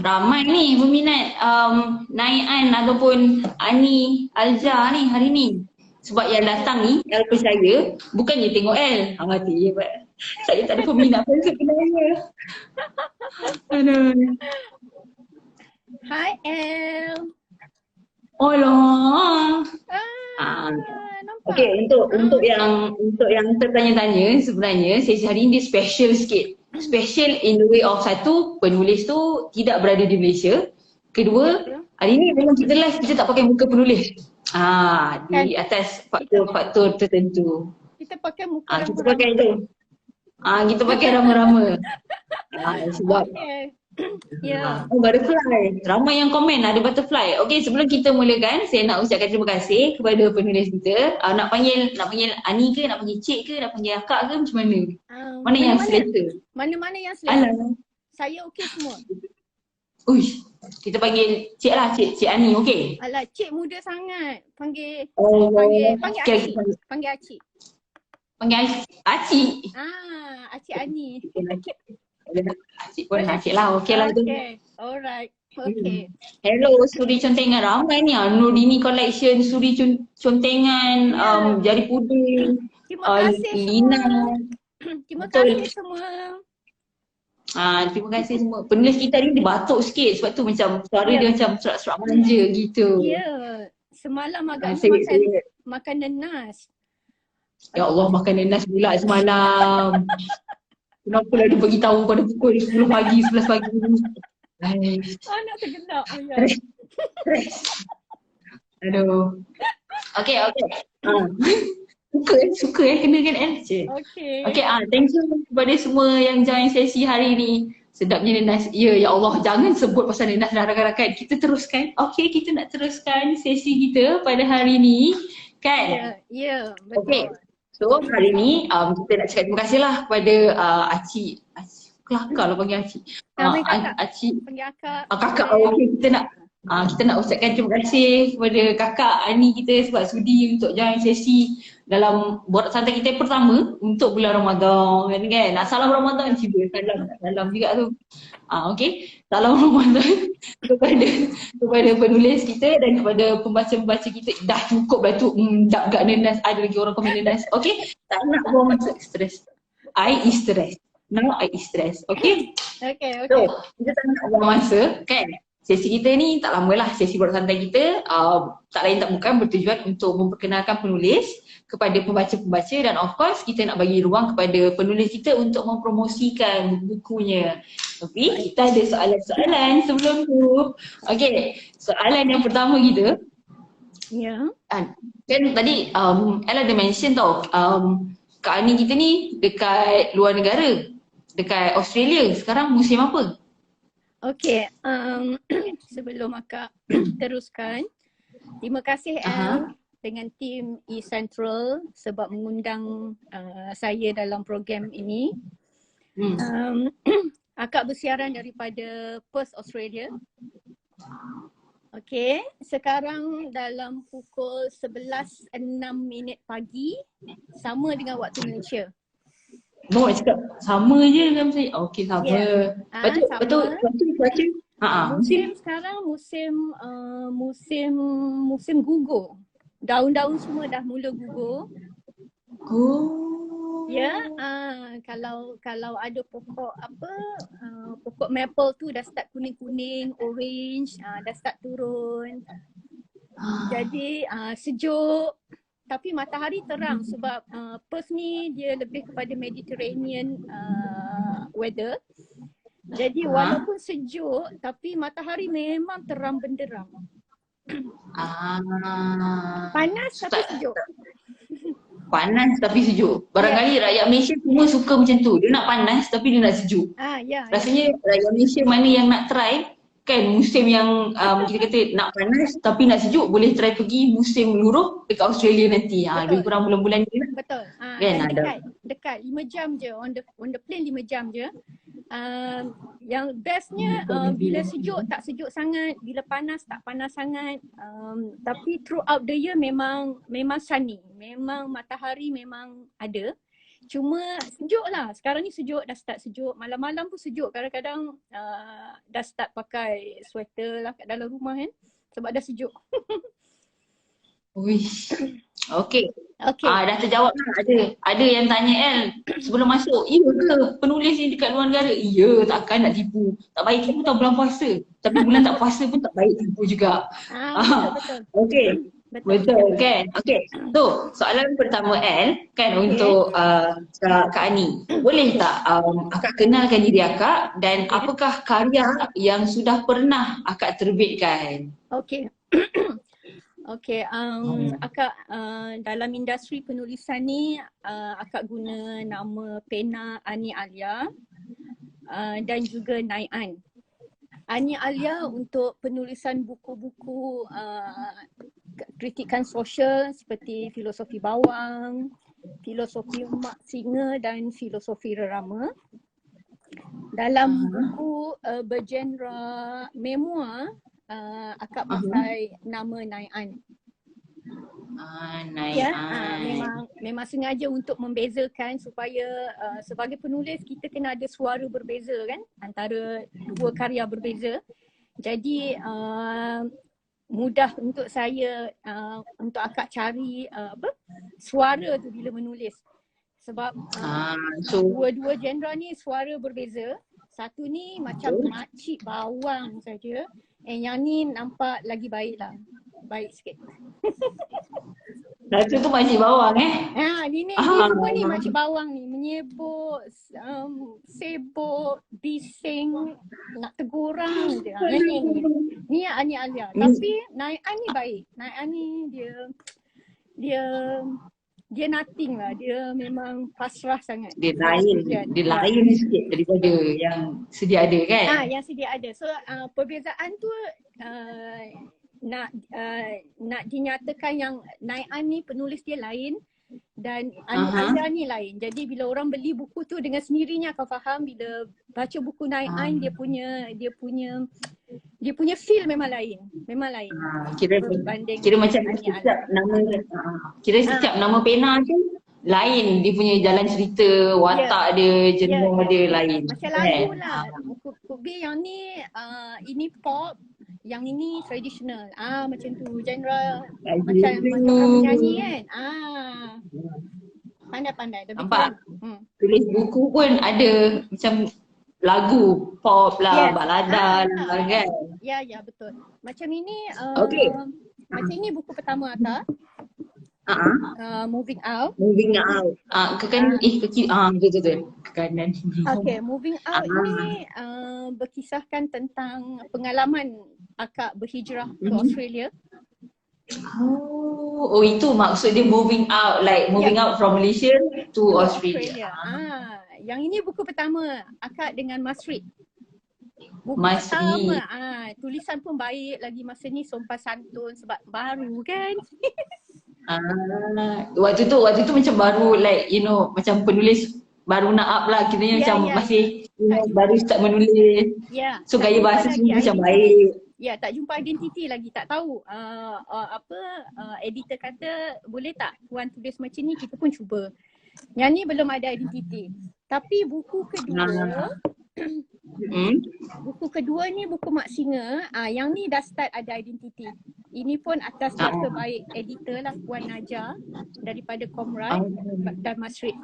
Ramai ni peminat Naian ataupun Ani Alja ni hari ni. Sebab yang datang ni, El percaya, bukannya tengok El. Mati je Pak. Saya tak ada peminat pun sebenarnya. Aduh. Hai El. Allah. Ah, nampak. Okey, untuk yang tertanya-tanya sebenarnya sesi hari ini dia special sikit. Special in the way of satu, penulis tu tidak berada di Malaysia. Kedua, hari ni memang kita live kita tak pakai muka penulis. Di atas faktor-faktor tertentu. Kita pakai muka Kita pakai itu. Kita pakai rama-rama. Sebab Ya. Butterfly. Ramai yang komen ada butterfly. Okey, sebelum kita mulakan, saya nak ucapkan terima kasih kepada penulis kita. Nak panggil Ani ke, nak panggil cik ke, nak panggil akak ke, macam mana? Mana yang selesa? Mana-mana yang selesa. Saya okey semua. Uish, kita panggil cik lah, cik Ani, okey? Alah, cik muda sangat. Panggil Acik. Panggil Acik. Panggil Acik. Acik Ani. Acik pun Acik lah, okey lah tu. Okay, alright. Okay. Hello, suri contengan ramai ni. Nurdini Collection, suri contengan, jari puding, Terima kasih Lina. Terima kasih semua. Terima kasih semua. Penulis kita ni dia batuk sikit sebab tu macam suara dia macam serak-serak manja gitu. Ya, semalam agak makan nenas. Ya Allah, makan nenas pula semalam. Kenapa lah dia bagi tahu pada pukul 10 pagi, 11 pagi ni. Anak tergelak. Aduh. Okey. Suka kena kan Elce. Okay, thank you kepada semua yang join sesi hari ni. Sedapnya nenas. Ya Allah, jangan sebut pasal nenas dan rakan-rakan. Kita teruskan. Okey, kita nak teruskan sesi kita pada hari ni. Kan? Ya, betul. Okey. So hari ni kita nak cakap terima kasih lah kepada Acik. Kelakar lah panggil Acik. Acik. Panggil akak. Kakak. Okey, kita nak ucapkan terima kasih kepada kakak Ani kita sebab sudi untuk join sesi dalam borak santai kita pertama untuk bulan Ramadan kan. Salam Ramadan ciba. Salam juga tu. Okey. Salam Ramadan kepada penulis kita dan kepada pembaca-pembaca kita. Dah cukup lah tu. Gak nenas, ada lagi orang komen nenas. Okey. Tak nak buang masa stres. I is stress. Now I is stress. Okey. Okay. So, kita tak nak buang masa kan. Sesi kita ni tak lama lah, sesi borak santai kita tak lain tak bukan bertujuan untuk memperkenalkan penulis kepada pembaca-pembaca dan of course kita nak bagi ruang kepada penulis kita untuk mempromosikan bukunya. Tapi kita ada soalan-soalan sebelum tu. Okay, soalan yang pertama kita. Ya. Kan tadi El ada mention tau, Kak Ani kita ni dekat luar negara, dekat Australia. Sekarang musim apa? Okay, sebelum akak teruskan, terima kasih El dengan tim eCentral sebab mengundang saya dalam program ini. Akak bersiaran daripada Perth, Australia. Okay, sekarang dalam pukul 11.06 pagi sama dengan waktu Malaysia. Nak cakap sama je dengan saya. Okey, sama. Betul cuaca. Musim sekarang musim gugur. Daun-daun semua dah mula gugur. Ya, kalau ada pokok pokok maple tu dah start kuning-kuning, orange, dah start turun. Jadi sejuk. Tapi matahari terang sebab Perth ni dia lebih kepada Mediterranean weather. Jadi walaupun sejuk tapi matahari memang terang benderang. Panas tapi sejuk. Panas tapi sejuk. Barangkali rakyat Malaysia semua suka macam tu. Dia nak panas tapi dia nak sejuk. Rasanya rakyat Malaysia mana yang nak try kan musim yang kita kata nak panas tapi nak sejuk, boleh try pergi musim luruh dekat Australia nanti. Lebih kurang bulan-bulan ni lah. Betul. Kan dekat 5 jam je on the plane 5 jam je. Yang bestnya bila sejuk tak sejuk sangat, bila panas tak panas sangat. Tapi throughout the year memang sunny. Memang matahari memang ada. Cuma sejuk lah. Sekarang ni sejuk, dah start sejuk. Malam-malam pun sejuk. Kadang-kadang dah start pakai sweater lah kat dalam rumah kan. Sebab dah sejuk. Uish. Okey. Okay. Dah terjawab lah. Ada yang tanya El sebelum masuk, ya ke penulis ni dekat luar negara? Ya, takkan nak tipu. Tak baik tipu tau bulan puasa. Tapi bulan tak puasa pun tak baik tipu juga. Betul. Okey. Betul kan? Okey. So, soalan pertama El kan untuk Kak Ani. Boleh tak akak kenalkan diri akak dan apakah karya yang sudah pernah akak terbitkan? Okey. Okey, akak dalam industri penulisan ni akak guna nama pena Ani Alia dan juga Naian. Ani Alia untuk penulisan buku-buku kritikan sosial seperti Filosofi Bawang, Filosofi Mak Singa dan Filosofi Rerama. Dalam buku bergenre memoir, akak pakai nama Naian. Naian. Ya, memang sengaja untuk membezakan supaya sebagai penulis kita kena ada suara berbeza kan antara dua karya berbeza. Jadi mudah untuk saya untuk akak cari suara tu bila menulis. Sebab dua-dua genre ni suara berbeza. Satu ni macam makcik bawang saja. Yang ni nampak lagi baik lah. Baik sikit. Satu tu makcik bawang Ni semua ni makcik bawang ni. Menyebut, sibuk, bising, nak tegur orang je. Ni Ani Alia. Tapi Naian ni baik. Naian ni dia nothing lah. Dia memang pasrah sangat. Dia lain sikit daripada yang sedia ada kan? Yang sedia ada. So perbezaan tu nak dinyatakan yang Naian ni penulis dia lain dan Ani Alia ni lain. Jadi bila orang beli buku tu dengan sendirinya akan faham bila baca buku Naian dia punya feel memang lain. Kira macam setiap nama pena tu lain, dia punya jalan cerita, watak dia, jenis dia lain. Macam lagu lah. Buku yang ni ini pop, yang ini traditional. Macam tu genre macam menyanyi kan. Pandai-pandai. Nampak? Tulis buku pun ada macam lagu pop lah, balada lah kan. Ya, betul. Macam ini macam ini buku pertama Atta. Moving Out. Ke kanan ke kiri. Betul. Ke kanan. Okay, Moving Out ini berkisahkan tentang pengalaman akak berhijrah ke Australia. Oh, itu maksud dia moving out, like moving out from Malaysia to Australia. Yang ini buku pertama akak dengan Masrid. Buku Masrid. pertama. Tulisan pun baik lagi masa ni, sopan santun sebab baru kan. Waktu tu macam baru, like macam penulis baru nak up lah, kiranya macam masih baru start menulis. So gaya bahasa semua macam baik. Tak jumpa identiti lagi, tak tahu editor kata boleh tak puan tulis macam ni, kita pun cuba. Yang ni belum ada identiti. Tapi buku kedua buku kedua ni buku Mak Singa, yang ni dah start ada identiti. Ini pun atas jasa baik editor lah Puan Naja daripada Comrade dan Masrid.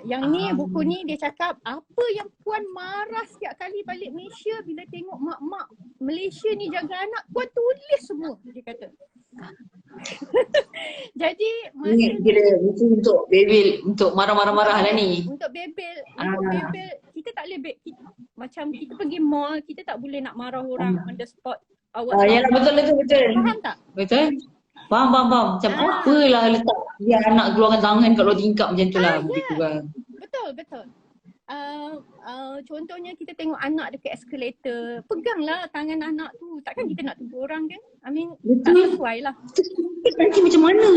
Yang ni buku ni dia cakap apa yang Puan marah setiap kali balik Malaysia bila tengok mak-mak Malaysia ni jaga anak, Puan tulis semua, dia kata. Jadi ni kira untuk bebel, untuk marah-marah lah ni. Untuk bebel, kita tak boleh macam kita pergi mall, kita tak boleh nak marah orang on the spot. Yalah, betul. Faham tak? Betul. Faham. Macam apalah letak dia anak keluarkan tangan kat luar tingkap macam tu lah. Betul. Contohnya kita tengok anak dekat eskalator, peganglah tangan anak tu. Takkan kita nak tegur orang kan? I mean, tak sesuai lah. Nanti macam mana?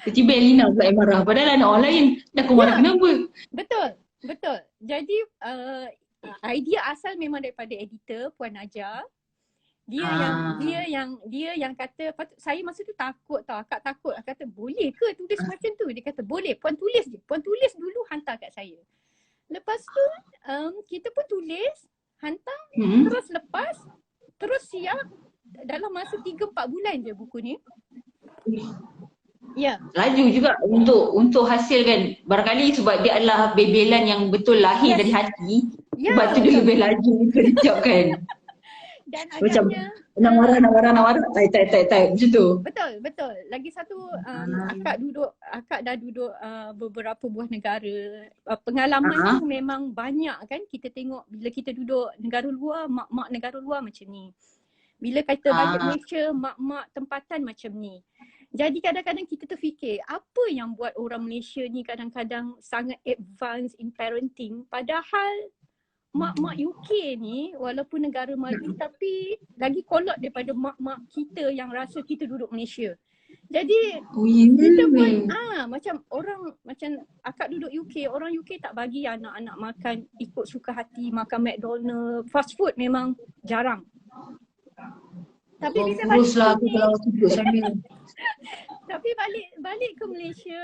Tiba-tiba Elina pula yang marah. Padahal anak orang lain. Dah kau marah kenapa? Betul. Jadi idea asal memang daripada editor Puan Naja. Dia yang kata, saya masa tu takut tau, akak takut. Akak kata, boleh ke tulis macam tu? Dia kata, boleh. Puan tulis je. Puan tulis dulu, hantar kat saya. Lepas tu, kita pun tulis, hantar, terus lepas, terus siap. Dalam masa 3-4 bulan je buku ni. Ya. Laju juga untuk hasilkan. Barangkali sebab dia adalah bebelan yang betul lahir dari hati. Sebab tu dia lebih laju kejap kan. Dan macam agaknya nak marah, type macam tu. Betul. Lagi satu, akak dah duduk beberapa buah negara. Pengalaman tu memang banyak kan. Kita tengok bila kita duduk negara luar, mak-mak negara luar macam ni. Bila kita balik Malaysia, mak-mak tempatan macam ni. Jadi kadang-kadang kita terfikir, apa yang buat orang Malaysia ni kadang-kadang sangat advance in parenting, padahal mak-mak UK ni walaupun negara maju tapi lagi kolot daripada mak-mak kita yang rasa kita duduk Malaysia. Jadi kita pun macam akak duduk UK, orang UK tak bagi anak-anak makan ikut suka hati, makan McDonald, fast food memang jarang. Tapi bila balik aku kalau duduk sana. Tapi balik ke Malaysia,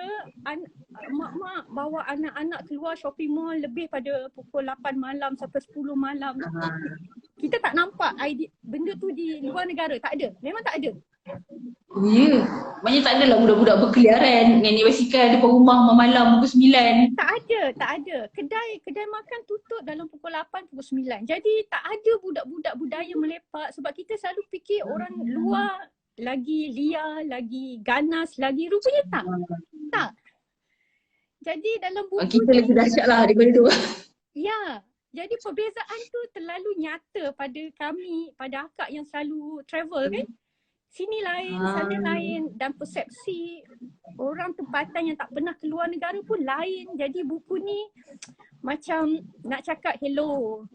mak-mak bawa anak-anak keluar shopping mall lebih pada pukul 8 malam sampai 10 malam. Kita tak nampak benda tu di luar negara, tak ada. Memang tak ada. Ya. Maknanya tak adalah budak-budak berkeliaran dengan basikal depan rumah malam pukul 9. Tak ada. Kedai makan tutup dalam pukul 8, pukul 9. Jadi tak ada budak-budak budaya melepak sebab kita selalu fikir orang luar lagi liar, lagi ganas, lagi rupanya tak. Jadi dalam buku kita lagi dahsyat lah daripada tu. Ya. Jadi perbezaan tu terlalu nyata pada kami, pada akak yang selalu travel kan. Sini lain, sana lain, dan persepsi orang tempatan yang tak pernah keluar negara pun lain. Jadi buku ni macam nak cakap hello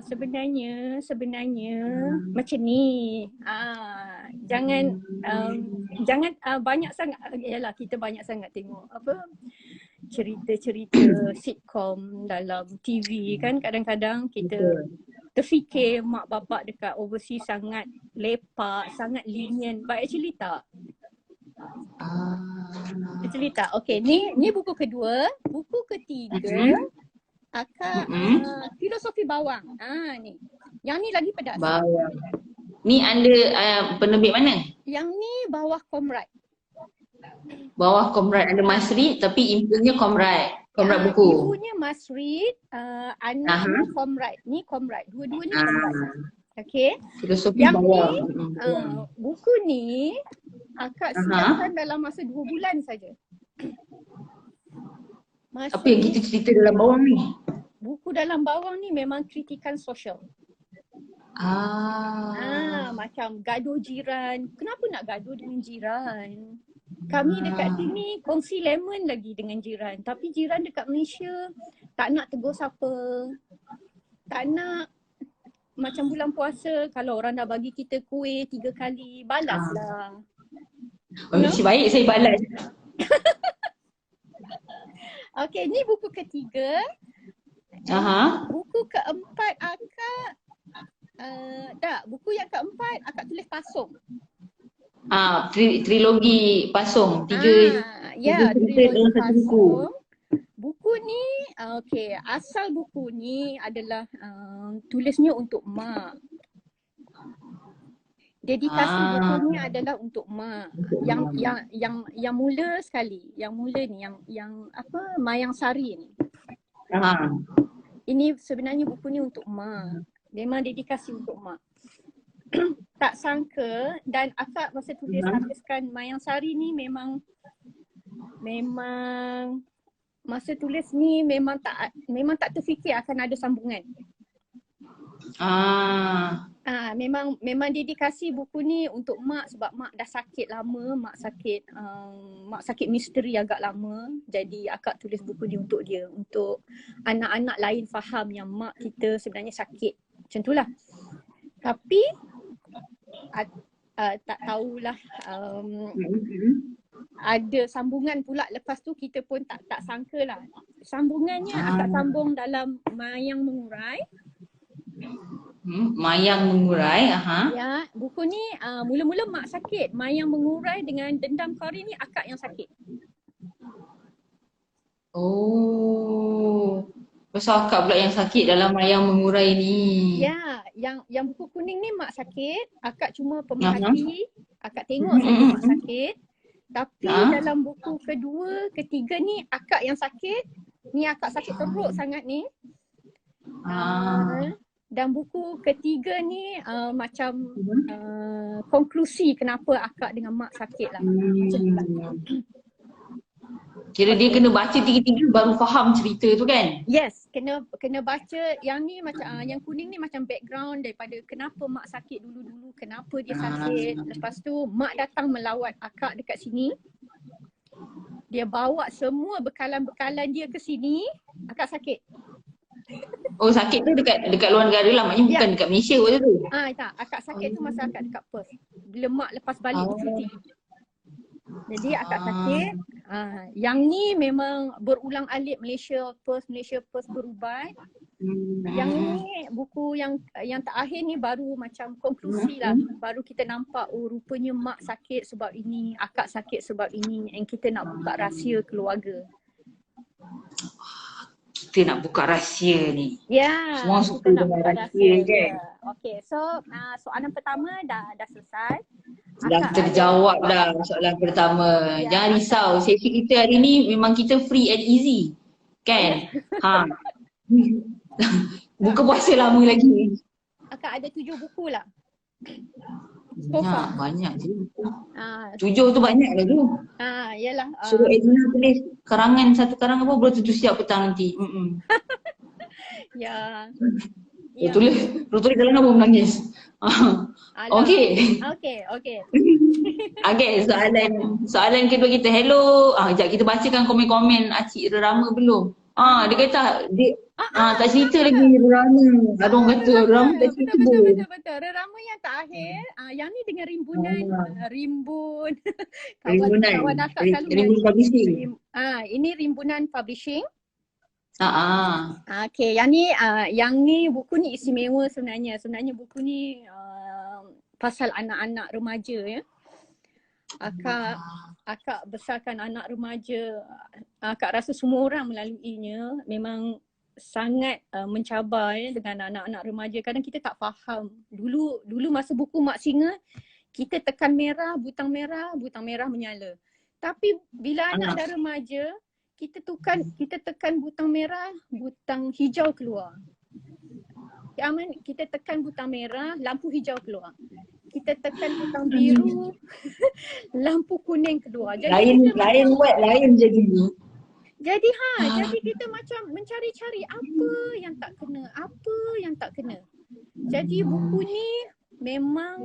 sebenarnya macam ni. Jangan banyak sangat, yalah kita banyak sangat tengok cerita-cerita sitcom dalam TV kan, kadang-kadang kita terfikir mak bapak dekat overseas sangat lepak, sangat lenient, but actually tak. Okay, ni buku kedua. Buku ketiga akak Filosofi Bawang. Ni. Yang ni lagi pedas. Bawang. Ni under penerbit mana? Yang ni bawah Comrade. Bawah Comrade ada Mas Read tapi impunya Comrade buku. Ibunya Mas Read, anaknya Comrade. Ni Comrade. Dua-duanya Comrade. Okay. Filosofi Bawang. Buku ni akak siapkan dalam masa 2 bulan saja. Apa yang kita cerita dalam bawang ni? Buku dalam bawang ni memang kritikan sosial. Macam gaduh jiran. Kenapa nak gaduh dengan jiran? Kami dekat sini kongsi lemon lagi dengan jiran. Tapi jiran dekat Malaysia tak nak tegur siapa. Tak nak, macam bulan puasa kalau orang dah bagi kita kuih 3 kali, balaslah. Nasib baik saya balas. Okay, ni buku ketiga. Buku keempat akak, buku yang keempat akak tulis Pasung. Trilogi Pasung. Trilogi Pasung. Buku ni, asal buku ni adalah tulisnya untuk mak. Dedikasi buku ni adalah untuk mak. Yang mula sekali, yang Mayang Sari ni. Ini sebenarnya buku ni untuk mak. Memang dedikasi untuk mak. Tak sangka, dan akak masa tuliskan Mayang Sari ni memang masa tulis ni memang tak terfikir akan ada sambungan. Memang dedikasi buku ni untuk mak sebab mak dah sakit lama, mak sakit misteri agak lama. Jadi akak tulis buku ni untuk dia, untuk anak-anak lain faham yang mak kita sebenarnya sakit. Macam itulah. Tapi tak tahulah, ada sambungan pula lepas tu, kita pun tak sangka lah. Sambungannya akak sambung dalam Mayang Mengurai. Mayang mengurai. Ya, buku ni mula-mula mak sakit. Mayang mengurai dengan dendam kori ni akak yang sakit. Oh. Pasal akak pula yang sakit dalam mayang mengurai ni. Ya, yang buku kuning ni mak sakit, akak cuma Aha. pemerhati, akak tengok saja mak sakit. Tapi dalam buku kedua, ketiga ni akak yang sakit. Ni akak sakit teruk sangat ni. Dan buku ketiga ni macam konklusi kenapa akak dengan mak sakit lah. Kira dia kena baca tiga-tiga baru faham cerita tu kan? Yes, kena baca. Yang ni macam yang kuning ni macam background daripada kenapa mak sakit dulu-dulu, kenapa dia sakit. Lepas tu mak datang melawat akak dekat sini. Dia bawa semua bekalan-bekalan dia ke sini, akak sakit. Oh, sakit tu dekat luar negara lah, maknanya bukan dekat Malaysia waktu tu. Tak, akak sakit tu masa akak dekat Perth. Bila mak lepas balik bercuti. Jadi akak sakit. Yang ni memang berulang alik Malaysia Perth berubat. Yang ni buku yang terakhir ni baru macam konklusi lah. Baru kita nampak rupanya mak sakit sebab ini, akak sakit sebab ini, and kita nak buka rahsia keluarga. Kita nak buka rahsia ni. Ya, semua suka dengan rahsia kan. Okay, so soalan pertama dah selesai. Dah terjawab dah soalan pertama. Jangan risau, sesi kita hari ni memang kita free and easy. Kan? Buka puasa lama lagi. Akak ada 7 buku lah. Banyak je. 7 tu banyak lah tu. Yalah. Suruh Edina tulis satu karangan apa, belum tentu siap petang nanti. Ya. Tulis dalam apa menangis. Okay. Okay, soalan kedua kita. Hello. Sekejap kita bacakan komen-komen Acik Rama belum. Dia kata tak cerita lagi Rama. Ada orang kata Rama tak cerita. Betul. Rama yang terakhir, yang ni dengan rimbunan. Kawan akak selalu Rimbun publishing. Ini rimbunan publishing. Okay, yang ni buku ni istimewa sebenarnya. Sebenarnya buku ni pasal anak-anak remaja ya. Akak besarkan anak remaja. Akak rasa semua orang melaluinya. Memang sangat mencabar ya dengan anak-anak remaja. Kadang kita tak faham. Dulu masa buku Mak Singa, kita tekan merah, butang merah menyala. Tapi bila anak dah remaja, kita tekan butang merah, butang hijau keluar. Kita tekan butang merah, lampu hijau keluar. Kita tekan butang biru, lampu kuning keluar. Jadi lain jadi ni. Jadi jadi kita macam mencari-cari apa yang tak kena. Jadi buku ni memang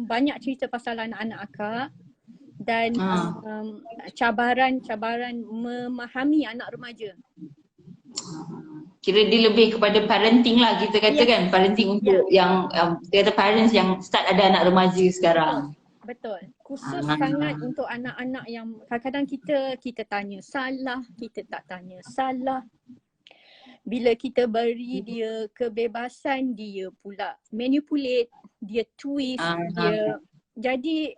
banyak cerita pasal anak-anak akak dan cabaran memahami anak remaja. Kira dia lebih kepada parenting lah kita kata kan. Parenting untuk yang kita kata parents yang start ada anak remaja sekarang. Betul. Khusus sangat untuk anak-anak yang kadang-kadang kita tanya salah, kita tak tanya salah. Bila kita beri dia kebebasan, dia pula manipulate, dia twist, dia. Jadi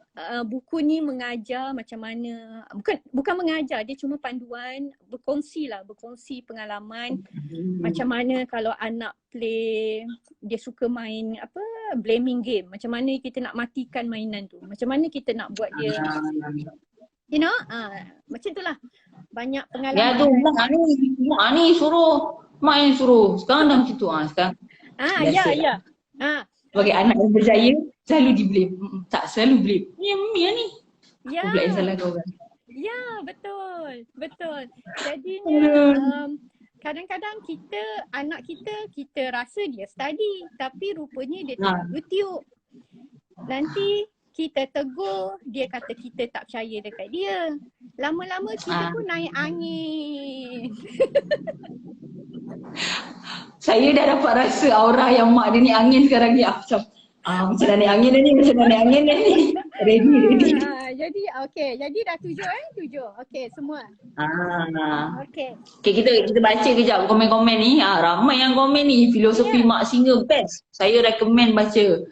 buku ni mengajar macam mana, bukan mengajar, dia cuma panduan, berkongsi pengalaman macam mana kalau anak play, dia suka main blaming game, macam mana kita nak matikan mainan tu, macam mana kita nak buat dia macam itulah. Banyak pengalaman. Ya tu mak ni suruh main sekarang dah macam tu sekarang. Ya. Sebagai anak yang berjaya, selalu di-blame. Tak selalu blame. Mia ni. Ya. Aku pula yang salah kau kan. Ya, betul. Jadinya kadang-kadang anak kita rasa dia study, tapi rupanya dia tengok YouTube. Nanti kita tegur, dia kata kita tak percaya dekat dia. Lama-lama kita pun naik angin. Saya dah dapat rasa aura yang mak dia ni angin sekarang ni. Macam dah naik angin dah ni, Ready. jadi okay. Jadi dah 7 7. Okay, semua. Okay. Okay, kita baca kejap komen-komen ni. Ramai yang komen ni. Filosofi Mak Singa best. Saya recommend baca.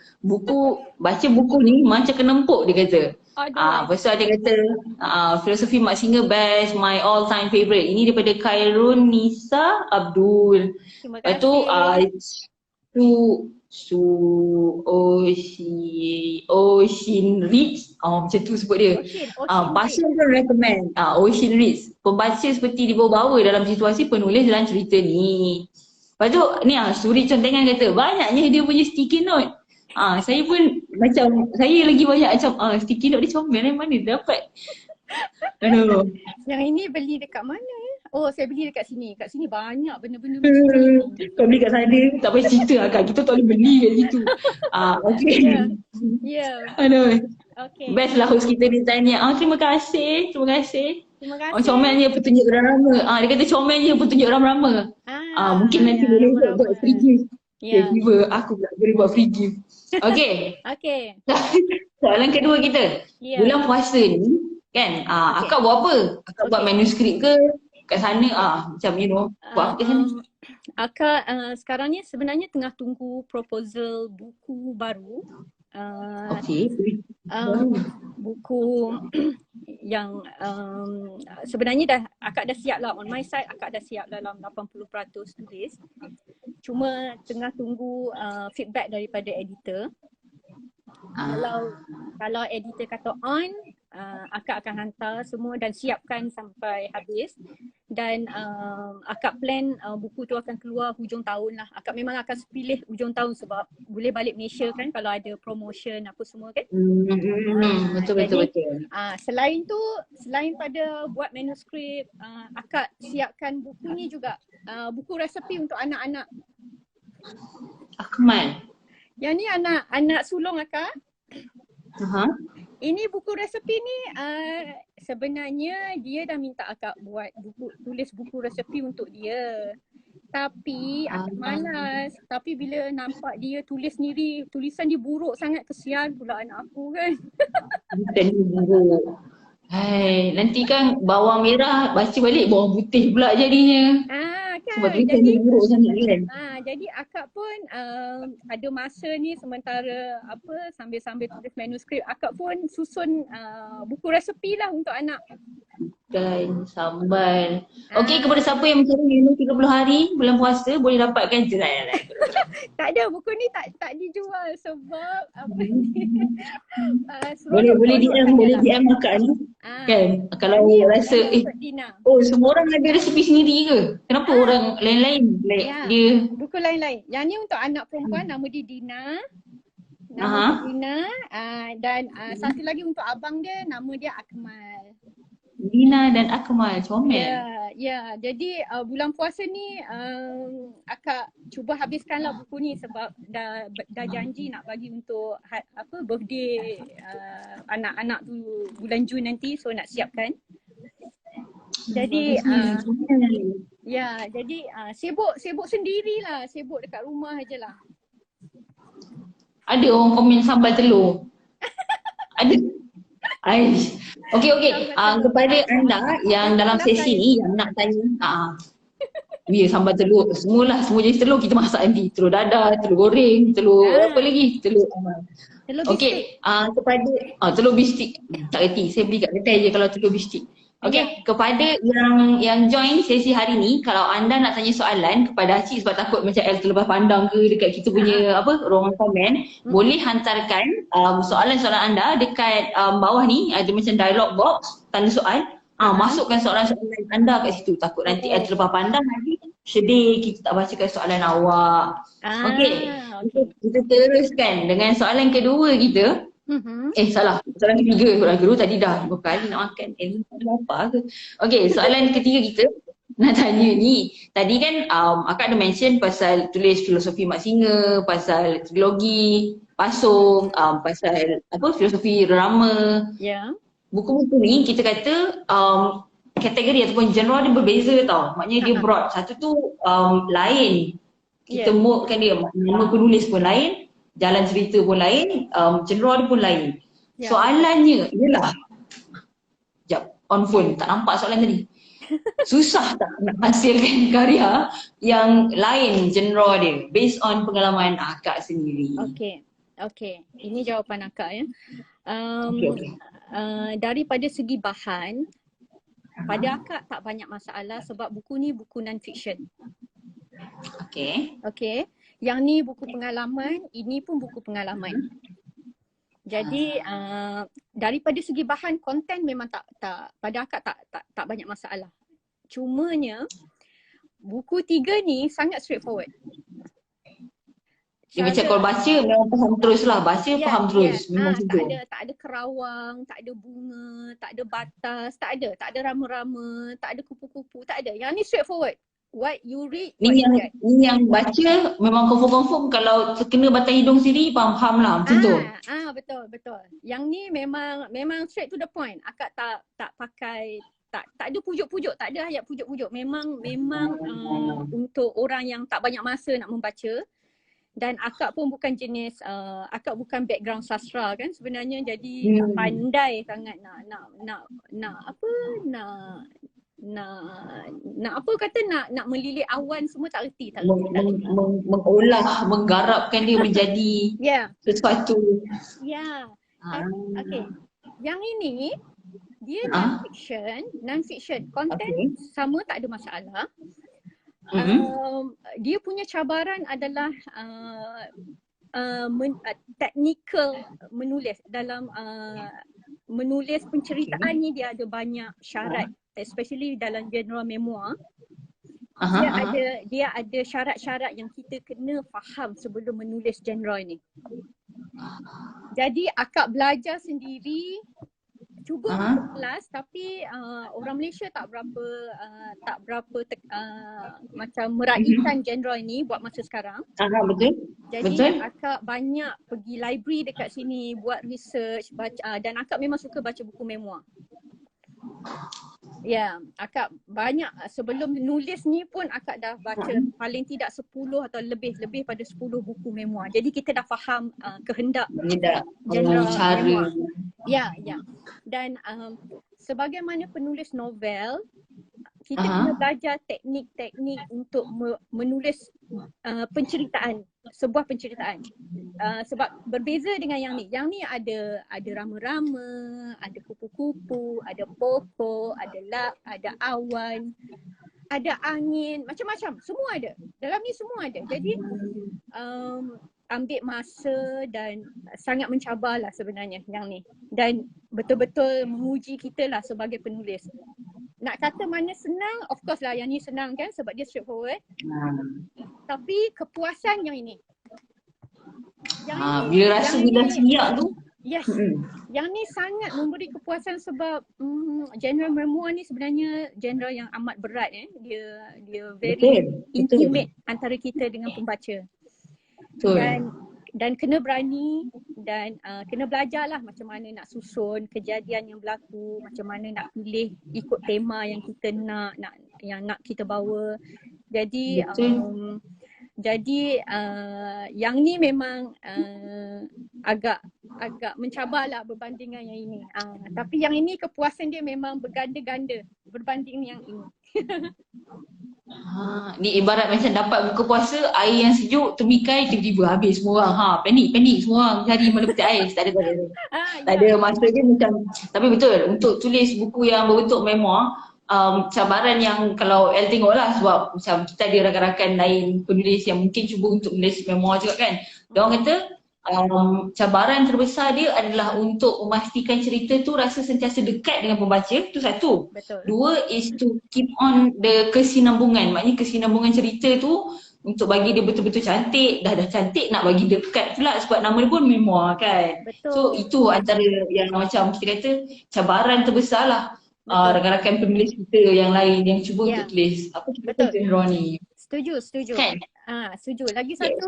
Baca buku ni macam kena empuk dia kata. Pasal dia kata Filosofi Mak Singa best, my all time favourite. Ini daripada Khairun Nisa Abdul. Terima kasih. Lepas tu Ocean Ridge. Macam tu sebut dia. Pasal pun recommend Ocean Ridge. Pembaca seperti dibawa-bawa dalam situasi penulis dalam cerita ni. Lepas tu ni Suri Contengan kata banyaknya dia punya sticky note. Saya pun macam, saya lagi banyak macam sticky note dia comel mana dia dapat. Aduh. Yang ini beli dekat mana? Oh, saya beli dekat sini. Kat sini banyak benda-benda kau beli kat sana, tak payah cerita lah Kak. Kita tak boleh beli kat situ. Okay. Ya. Aduh. Okay. Best lah host kita ni tanya. Terima kasih. Terima kasih. Comelnya petunjuk rama-rama. Dia kata comelnya petunjuk rama-rama. Mungkin nanti boleh buat free gift. Tiba-tiba aku pula boleh buat free gift. Okay. Okay. Soalan kedua kita. Bulan puasa ni kan, akak buat apa? Akak buat manuskrip ke? Kat sana macam buat apa kat sana? Akak sekarang ni sebenarnya tengah tunggu proposal buku baru. Buku yang sebenarnya akak dah siap lah, on my side akak dah siap dalam 80% tulis. Cuma tengah tunggu feedback daripada editor. Kalau editor kata on, akak akan hantar semua dan siapkan sampai habis. Dan akak plan buku tu akan keluar hujung tahun lah. Akak memang akan pilih hujung tahun sebab boleh balik Malaysia kan kalau ada promotion apa semua kan. Betul. Selain tu, selain pada buat manuskrip, akak siapkan buku ni juga, buku resepi untuk anak-anak. Akmal. Yang ni anak sulung akak. Ini buku resepi ni sebenarnya dia dah minta akak tulis buku resepi untuk dia. Tapi akak malas. Tapi bila nampak dia tulis sendiri, tulisan dia buruk sangat, kesian pula anak aku kan. Bukan buruk. Hai, nanti kan bawang merah baca balik bawang putih pula jadinya. Kan. Sebab tulisan dia buruk sangat kan. Jadi akak pun ada masa ni sementara sambil tulis manuskrip, akak pun susun buku resepi lah untuk anak. Dan sambal. Okey, kepada siapa yang mencari menu 30 hari bulan puasa boleh dapatkan je. Tak ada, buku ni tak dijual sebab boleh DM akak ni. Kan kalau rasa semua orang ada resepi sendiri ke? Kenapa orang lain-lain dia buku lain-lain. Yang ni untuk anak perempuan, nama dia Dina. Dan satu lagi untuk abang dia, nama dia Akmal. Dina dan Akmal, comel. Ya. Jadi bulan puasa ni akak cuba habiskanlah buku ni sebab dah janji nak bagi untuk birthday anak-anak tu bulan Jun nanti, so nak siapkan. Jadi jadi sibuk sendirilah, sibuk dekat rumah ajalah. Ada orang komen sambal telur. Ada. Aish. Okey. Kepada anda yang dalam sesi ni yang nak tanya, sambal telur, semua jenis telur kita masak nanti. Telur dadah, telur goreng, telur apa lagi? Telur okey. Kepada telur bistik. Tak reti, saya beli kat kedai je kalau telur bistik. Okey, kepada yang join sesi hari ni, kalau anda nak tanya soalan kepada Acik sebab takut macam El terlepas pandang ke dekat kita punya ruangan komen, boleh hantarkan soalan-soalan anda dekat bawah ni, ada macam dialog box, tanda soal. Masukkan soalan-soalan anda kat situ. Takut nanti El terlepas pandang, nanti sedih kita tak bacakan soalan awak. Okey. Kita teruskan dengan soalan kedua kita. Salah. Soalan ketiga. Soalan kedua tadi dah 2 kali nak makan. Apa ke? Okey, soalan ketiga kita nak tanya ni. Tadi kan akak ada mention pasal tulis filosofi Mak Singa, pasal trilogi, pasung, pasal filosofi rama. Buku-buku ni kita kata kategori ataupun genre dia berbeza tau. Maknanya dia broad. Satu tu lain. Kita modekan dia. Nama penulis pun lain. Jalan cerita pun lain, genre dia pun lain. Soalannya ialah Sekejap, on phone. Tak nampak soalan tadi. Susah tak nak hasilkan karya yang lain genre dia based on pengalaman akak sendiri? Okay. Ini jawapan akak ya. Okay. Daripada segi bahan, pada akak tak banyak masalah sebab buku ni buku non-fiction. Okay. Yang ni buku pengalaman, ini pun buku pengalaman. Jadi daripada segi bahan, konten memang tak pada akak tak banyak masalah. Cumanya buku 3 ni sangat straightforward. Dia macam kalau baca memang faham terus lah. Baca faham terus. Memang tak ada kerawang, tak ada bunga, tak ada batas, tak ada rama-rama, tak ada kupu-kupu, tak ada. Yang ni straightforward. What you read, ni yang baca memang confirm kalau terkena batang hidung sendiri faham lah macam tu. Betul. Yang ni memang straight to the point. Akak tak pakai tak ada pujuk-pujuk, tak ada ayat pujuk-pujuk. Memang untuk orang yang tak banyak masa nak membaca. Dan akak pun bukan jenis akak bukan background sastra kan sebenarnya, jadi pandai sangat nak melilit awan semua tak reti. Mengolah, menggarapkan dia menjadi sesuatu. Okay. Yang ini dia non-fiction. Konten sama, tak ada masalah. Dia punya cabaran adalah technical menulis. Dalam menulis penceritaan ni dia ada banyak syarat, especially dalam genre memoir. Dia ada syarat-syarat yang kita kena faham sebelum menulis genre ni. Jadi akak belajar sendiri, cuba masuk kelas, tapi orang Malaysia tak berapa macam meraihkan genre ni buat masa sekarang. Betul. Jadi akak banyak pergi library dekat sini, buat research, baca, dan akak memang suka baca buku memoir. Akak banyak sebelum nulis ni pun akak dah baca paling tidak 10 atau lebih pada 10 buku memoir. Jadi kita dah faham kehendak genre memoir. Dan sebagaimana penulis novel, kita kena belajar teknik-teknik untuk menulis sebuah penceritaan. Sebab berbeza dengan yang ni. Yang ni ada rama-rama, ada kupu-kupu, ada pokok, ada awan, ada angin, macam-macam. Semua ada. Dalam ni semua ada. Jadi ambil masa dan sangat mencabarlah sebenarnya yang ni. Dan betul-betul menguji kita lah sebagai penulis. Nak kata mana senang, of course lah yang ni senang kan sebab dia straightforward. Tapi kepuasan yang ini. Bila rasa bila siap tu. Yes. Yang ni sangat memberi kepuasan sebab genre memoir ni sebenarnya genre yang amat berat. Dia very intimate antara kita dengan pembaca. Dan kena berani dan kena belajarlah macam mana nak susun kejadian yang berlaku, macam mana nak pilih ikut tema yang kita nak kita bawa. Jadi yang ni memang agak mencabarlah berbanding dengan yang ini. Tapi yang ini kepuasan dia memang berganda-ganda berbanding yang ini. Ni ibarat macam dapat buka puasa, air yang sejuk, temikai, tiba-tiba habis semua orang. Panik semua orang cari mana peti air. Tak ada masa dia macam. Tapi betul, untuk tulis buku yang berbentuk memoir, cabaran yang kalau El tengok lah, sebab macam kita ada rakan-rakan lain penulis yang mungkin cuba untuk menulis memoir juga kan. Diorang kata cabaran terbesar dia adalah untuk memastikan cerita tu rasa sentiasa dekat dengan pembaca, tu satu. Betul. Dua is to keep on the kesinambungan. Maknanya kesinambungan cerita tu untuk bagi dia betul-betul cantik, dah cantik nak bagi dekat pula sebab nama dia pun memoir kan. Betul. So itu antara yang macam kita kata cabaran terbesar lah. Rakan-rakan penulis kita yang lain yang cuba untuk tulis apa kita genre ni. Setuju kan? Setuju. Lagi satu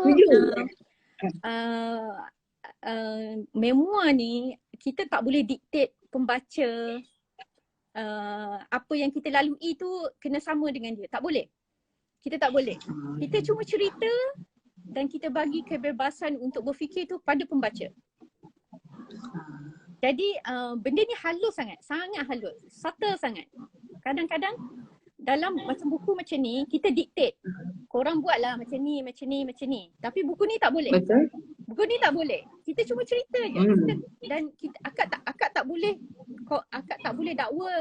memoir ni kita tak boleh dictate pembaca apa yang kita lalui tu kena sama dengan dia. Tak boleh. Kita tak boleh. Kita cuma cerita dan kita bagi kebebasan untuk berfikir tu pada pembaca. Jadi benda ni halus sangat, sangat halus, subtle sangat. Kadang-kadang dalam macam buku macam ni, kita dictate. Korang buatlah macam ni, macam ni, macam ni. Tapi buku ni tak boleh. Betul. Buku ni tak boleh. Kita cuma cerita je. Dan kita, akak tak boleh dakwa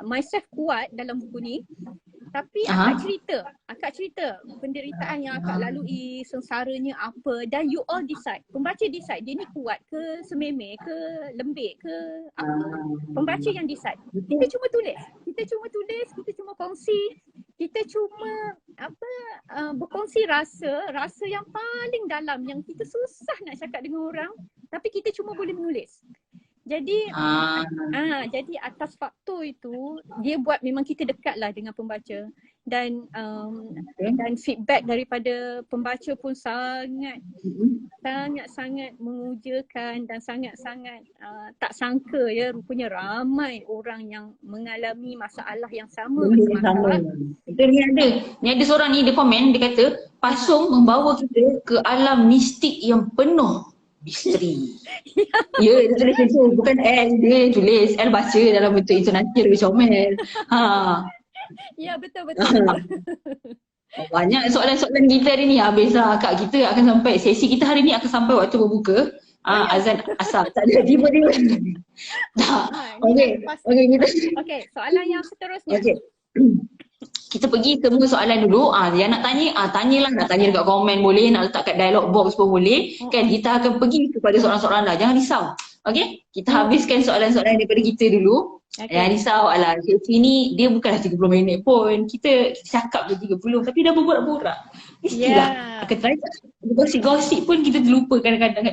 myself kuat dalam buku ni. Tapi akak cerita penderitaan yang akak lalui, sengsaranya apa, dan you all decide. Pembaca decide dia ni kuat ke, sememeh ke, lembik ke, apa. Pembaca yang decide. Kita cuma tulis, kita cuma kongsi, kita cuma berkongsi rasa yang paling dalam yang kita susah nak cakap dengan orang, tapi kita cuma boleh menulis. Jadi jadi atas faktor itu dia buat memang kita dekatlah dengan pembaca, dan feedback daripada pembaca pun sangat mengujakan, dan sangat tak sangka ya, rupanya ramai orang yang mengalami masalah yang sama macam akak. Betul, ni ada seorang ni dia komen, dia kata Pasung membawa kita ke alam mistik yang penuh misteri. Ya, dia tulis itu, bukan L, dia tulis L baca dalam bentuk intonasi lebih comel. Ya, betul. Banyak soalan-soalan kita hari ni. Habislah Kak, kita akan sampai, sesi kita hari ni akan sampai waktu berbuka. Azan asar, tak ada tiba-tiba. Okey, kita. Okey, soalan yang seterusnya. Okey. Kita pergi semua soalan dulu. Yang nak tanya, tanyalah. Nak tanya dekat komen boleh, nak letak kat dialog box pun boleh. Kan kita akan pergi kepada soalan-soalan dah. Jangan risau. Okey? Kita habiskan soalan-soalan daripada kita dulu. Jangan risau. Alah, sesi ni dia bukanlah 30 minit pun. Kita cakap je 30 tapi dah berborak-borak. Mestilah akan try. Gosip-gosip pun kita terlupa kadang-kadang.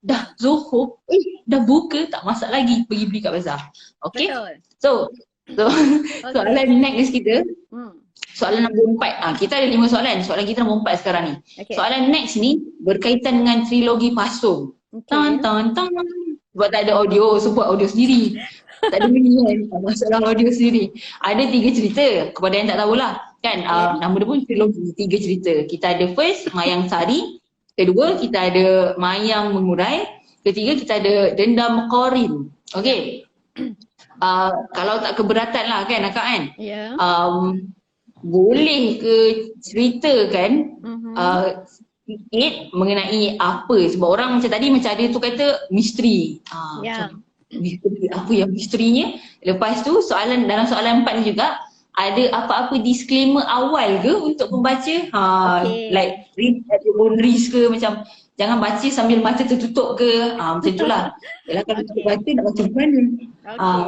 Dah Zohor, dah buka, tak masak lagi. Pergi beli kat bazar. Okey? So soalan next kita. Soalan nombor 4. Kita ada 5 soalan. Soalan kita nombor 4 sekarang ni. Soalan next ni berkaitan dengan trilogi Pasung. Sebab tak ada audio, so buat audio sendiri. Tak ada minion, masalah audio sendiri. Ada 3 cerita, kepada yang tak tahulah kan. Nama dia pun trilogi, 3 cerita. Kita ada first, Mayang Sari. Kedua, kita ada Mayang Mengurai. Ketiga, kita ada Dendam Qorin. Okey. Kalau tak keberatan lah kan akak kan. Boleh ke ceritakan sikit mengenai apa, sebab orang macam tadi macam ada tu kata misteri. Macam misteri, apa yang misterinya. Lepas tu dalam soalan 4 ni juga ada apa-apa disclaimer awal ke untuk pembaca? Like read at your own risk ke, macam jangan baca sambil mata tertutup ke, macam itulah. Yalah, kalau kita baca nak baca mana?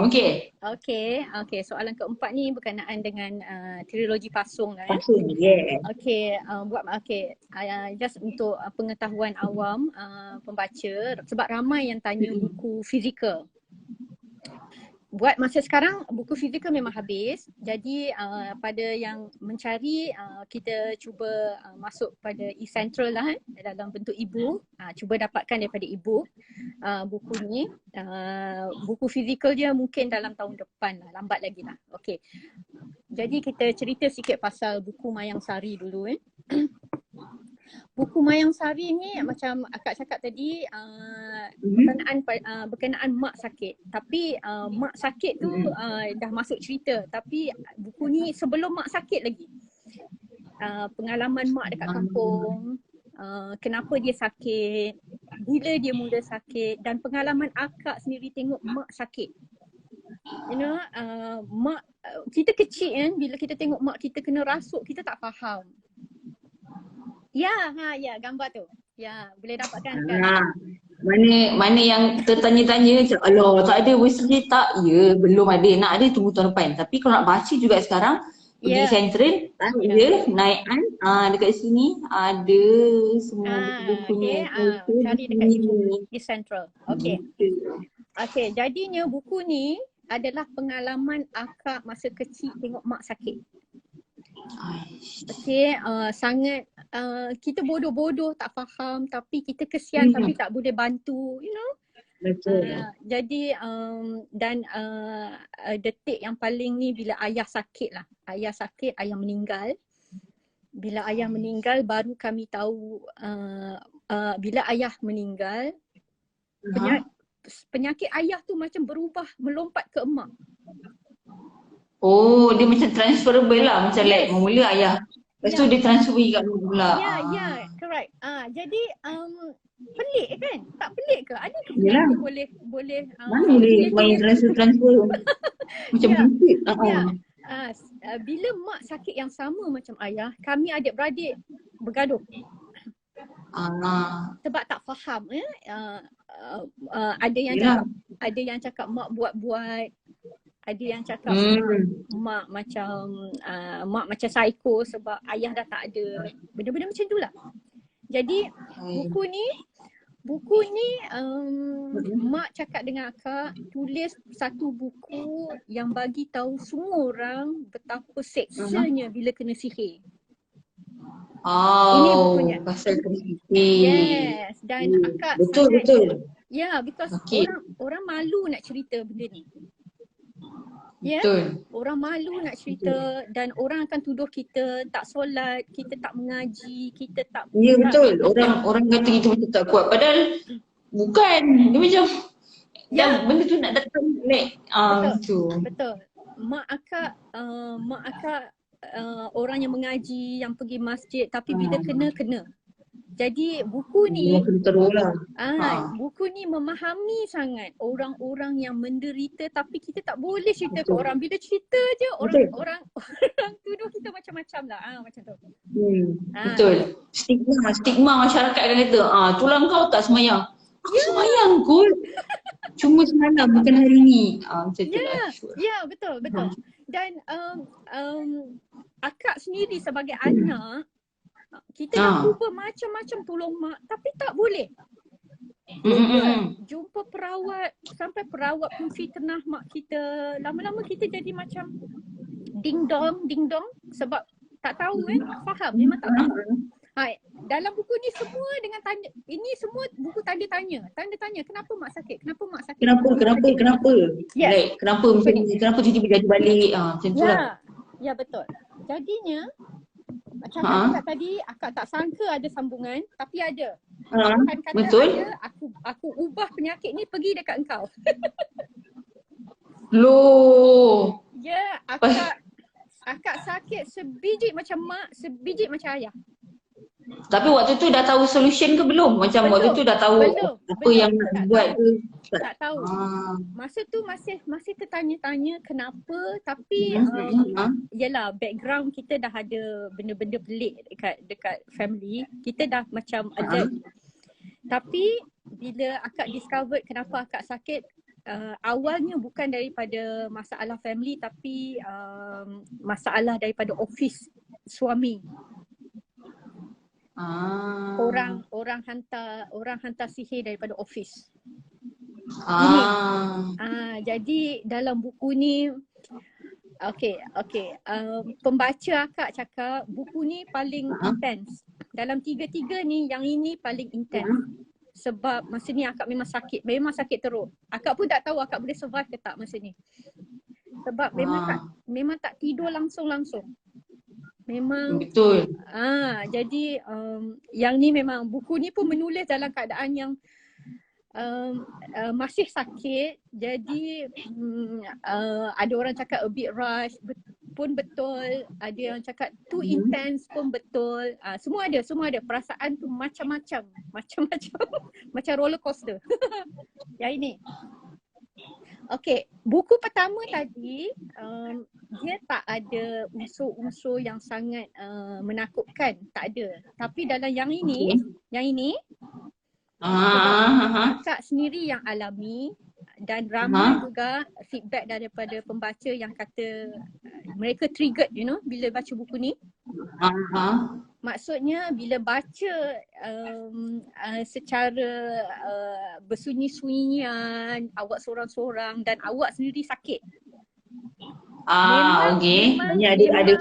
Okey, soalan keempat ni berkenaan dengan trilogi Pasung kan. Pasung, yeah. Just untuk pengetahuan awam pembaca, sebab ramai yang tanya buku fizikal. Buat masa sekarang buku fizikal memang habis. Jadi pada yang mencari, kita cuba masuk pada e-central lah dalam bentuk e-book. Cuba dapatkan daripada e-book buku ni. Buku fizikal dia mungkin dalam tahun depan lah, lambat lagi lah. Okey. Jadi kita cerita sikit pasal buku Mayang Sari dulu. Buku Mayang Sari ni macam akak cakap tadi, berkenaan mak sakit. Tapi mak sakit tu dah masuk cerita, tapi buku ni sebelum mak sakit lagi. Pengalaman mak dekat kampung, kenapa dia sakit, bila dia mula sakit, dan pengalaman akak sendiri tengok mak sakit. You know, mak kita kecil kan, bila kita tengok mak kita kena rasuk, kita tak faham. Ya, gambar tu. Ya, boleh dapatkan kan? Mana yang tertanya-tanya macam, alah tak ada mesti tak. Ya, belum ada. Nak ada tunggu tahun depan. Tapi kalau nak baca juga sekarang, pergi Central, naikkan dekat sini ada semua buku-bukunya. Cari dekat di Central. Okey, jadinya buku ni adalah pengalaman akak masa kecil tengok mak sakit. Sangat kita bodoh-bodoh tak faham, tapi kita kesian tapi tak boleh bantu, you know. Jadi detik yang paling ni bila ayah sakit lah. Ayah sakit, ayah meninggal. Bila ayah meninggal baru kami tahu bila ayah meninggal penyakit ayah tu macam berubah melompat ke emak. Oh, dia macam transferable lah. Macam like Yes. mula ayah. Lepas tu Ya. dia transfer kat lu pula. Ya, correct. Jadi pelik kan? Tak pelik ke? Ada ke Yelah. penyakit boleh Mana boleh main transfer. Macam Ya. bukit. Ya. Bila mak sakit yang sama macam ayah, kami adik-beradik bergaduh. Sebab tak faham ada yang Yelah. cakap, ada yang cakap mak buat-buat, ada yang cakap mak macam psycho sebab ayah dah tak ada. Benda-benda macam itulah. Jadi buku ni mak cakap dengan akak tulis satu buku yang bagi tahu semua orang betapa seksanya bila kena sihir. Ini bukunya. Pasal kena sihir. Yes, dan akak Betul. Ya, because orang malu nak cerita benda ni. Ya, orang malu nak cerita dan orang akan tuduh kita tak solat, kita tak mengaji, kita tak. Ya betul. Orang kata kita macam tak kuat. Padahal bukan. Dia macam benda tu nak datang Betul. Mak akak orang yang mengaji, yang pergi masjid, tapi bila kena. Jadi buku ni buku ni memahami sangat orang-orang yang menderita tapi kita tak boleh cerita ke orang. Bila cerita je orang tuduh kita macam-macam lah. Macam tu. Betul. Stigma masyarakat akan kata, tulang kau tak semayang. Aku semayang kot. Cuma semalam bukan hari ni. Macam tu lah. Ya, betul. Dan akak sendiri sebagai anak, kita dah cuba macam-macam tolong mak tapi tak boleh. Jumpa perawat, sampai perawat pun fitnah mak kita. Lama-lama kita jadi macam ding dong sebab tak tahu kan, faham, memang tak faham. Dalam buku ni semua dengan tanda, ini semua buku tanda tanya. Kenapa mak sakit? Kenapa? Yes. Like, kenapa tiba-tiba jadi balik? Macam tu lah. Ya, betul. Jadinya macam akak tadi, akak tak sangka ada sambungan, tapi ada. Bukan kata betul. Ada, aku ubah penyakit ni pergi dekat engkau. Loh. Ya, akak sakit sebiji macam mak, sebiji macam ayah. Tapi waktu tu dah tahu solution ke belum? Macam waktu tu dah tahu apa yang nak buat ke? Tak tahu. Masa tu masih tertanya-tanya kenapa, tapi yelah, background kita dah ada benda-benda pelik dekat family. Kita dah macam alert. Tapi bila akak discover kenapa akak sakit, awalnya bukan daripada masalah family tapi masalah daripada office suami. Orang hantar sihir daripada office. Jadi dalam buku ni pembaca akak cakap buku ni paling intense. Dalam tiga-tiga ni yang ini paling intense. Sebab masa ni akak memang sakit teruk. Akak pun tak tahu akak boleh survive ke tak masa ni. Sebab memang tak tidur langsung-langsung. Memang betul. Jadi yang ni memang buku ni pun menulis dalam keadaan yang masih sakit. Jadi ada orang cakap a bit rush pun betul, ada yang cakap too intense pun betul. Semua ada. Perasaan tu macam-macam macam roller coaster. Yang ini. Okey, buku pertama tadi dia tak ada unsur-unsur yang sangat menakutkan, tak ada. Tapi dalam yang ini akak sendiri yang alami dan ramai juga feedback daripada pembaca yang kata mereka triggered bila baca buku ni. Maksudnya bila baca secara bersunyi-sunyian, awak sorang-sorang dan awak sendiri sakit. Banyak ada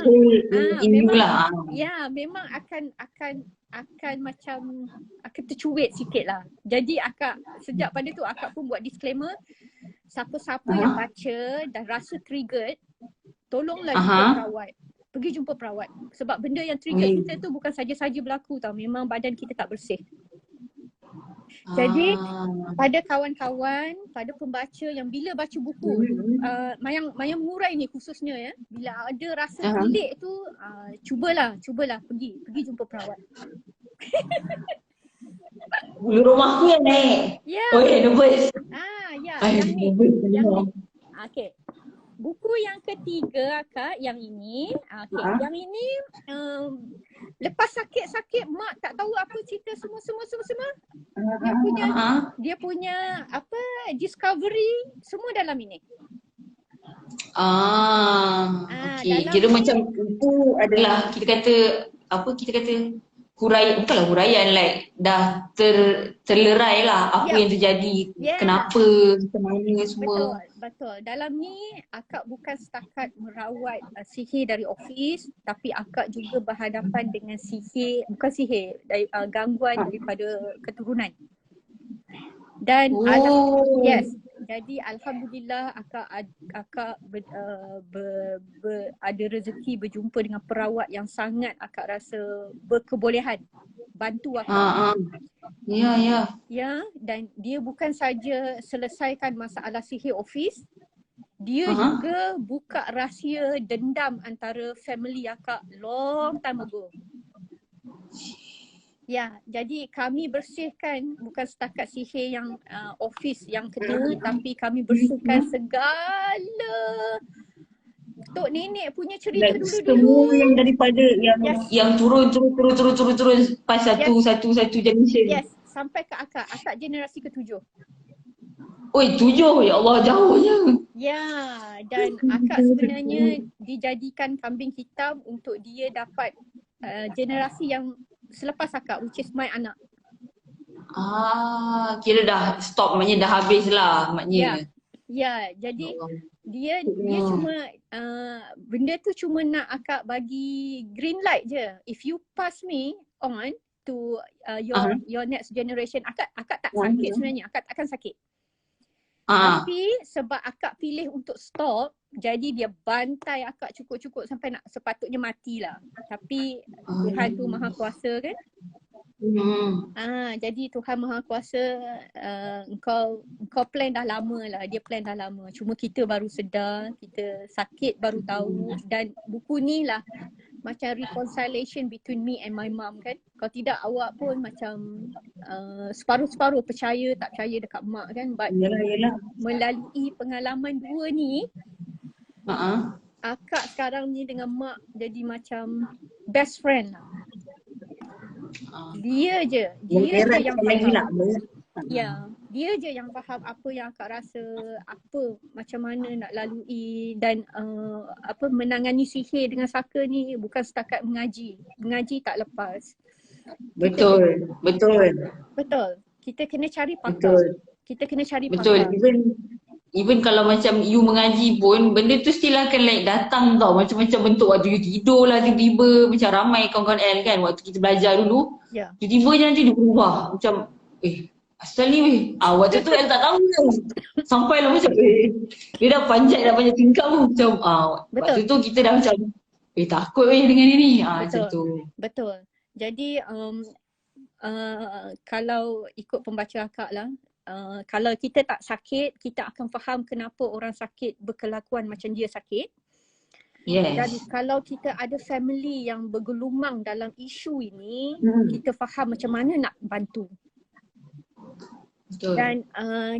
inilah. Ya, memang akan macam akan tercuit sikit lah. Jadi sejak pada tu akak pun buat disclaimer, siapa-siapa yang baca dan rasa triggered, tolonglah pergi jumpa perawat. Sebab benda yang trigger kita tu bukan saja-saja berlaku tau, memang badan kita tak bersih. Jadi Ah. pada kawan-kawan, pada pembaca yang bila baca buku, Mayang mengurai ni khususnya ya, bila ada rasa pelik tu, cubalah pergi jumpa perawat. Bulu rumahku yang naik. Ya. Oh ya, nervous. Ya, Ay, yang ni. nervous. Okey. Buku yang ketiga Kak, yang ini. Yang ini lepas sakit-sakit mak tak tahu apa cerita semua. Dia punya apa discovery semua dalam ini. Okey. Kira macam itu adalah kita kata huraian, bukanlah huraian, like dah terlerai lah apa yang terjadi, kenapa, macam mana semua. Betul. Dalam ni akak bukan setakat merawat sihir dari office, tapi akak juga berhadapan dengan gangguan daripada keturunan. Dan jadi alhamdulillah akak ada rezeki berjumpa dengan perawat yang sangat akak rasa berkebolehan bantu akak. Ya, dan dia bukan saja selesaikan masalah sihir office, dia juga buka rahsia dendam antara family akak long time ago. Ya, jadi kami bersihkan bukan setakat sihir yang office yang kena, tapi kami bersihkan segala tok nenek punya cerita dulu-dulu. Semua yang daripada yang turun pas satu generation. Yes, sampai ke akak generasi ke-7. Oi, 7, ya Allah, jauhnya. Ya, dan akak sebenarnya dijadikan kambing hitam untuk dia dapat generasi yang selepas akak, which is my anak. Kira dah stop, maknanya dah habis lah maknanya. Ya, jadi dia cuma benda tu cuma nak akak bagi green light je. If you pass me on to your next generation, akak tak sakit sebenarnya, akak takkan sakit. Tapi sebab akak pilih untuk stop, jadi dia bantai akak cukup-cukup sampai nak sepatutnya matilah. Tapi Tuhan tu maha kuasa kan? Jadi Tuhan maha kuasa, engkau plan dah lama lah, dia plan dah lama. Cuma kita baru sedar, kita sakit baru tahu. Dan buku ni lah macam reconciliation between me and my mom kan. Kalau tidak awak pun macam separuh-separuh percaya tak percaya dekat mak kan. But Yalah. melalui pengalaman dua ni, akak sekarang ni dengan mak jadi macam best friend lah. Dia je yang faham. Ya, dia je yang faham apa yang akak rasa, apa macam mana nak lalui dan menangani sihir dengan saka ni bukan setakat mengaji. Mengaji tak lepas. Betul. Kita kena cari pakar. Betul. Even kalau macam you mengaji pun, benda tu still akan like datang tau. Macam-macam bentuk. Waktu you tidur lah tiba-tiba, macam ramai kawan-kawan L kan, waktu kita belajar dulu. Tiba-tiba je nanti dia berubah. Macam, asal ni weh. Waktu tu L tak tahu kan. Sampailah macam, dia dah panjat tingkap pun. Macam, waktu tu kita dah macam, takut weh dengan ini. Macam tu. Betul. Jadi, kalau ikut pembaca akak lah, kalau kita tak sakit, kita akan faham kenapa orang sakit berkelakuan macam dia sakit. Dan kalau kita ada family yang bergelumang dalam isu ini, kita faham macam mana nak bantu. Betul. Dan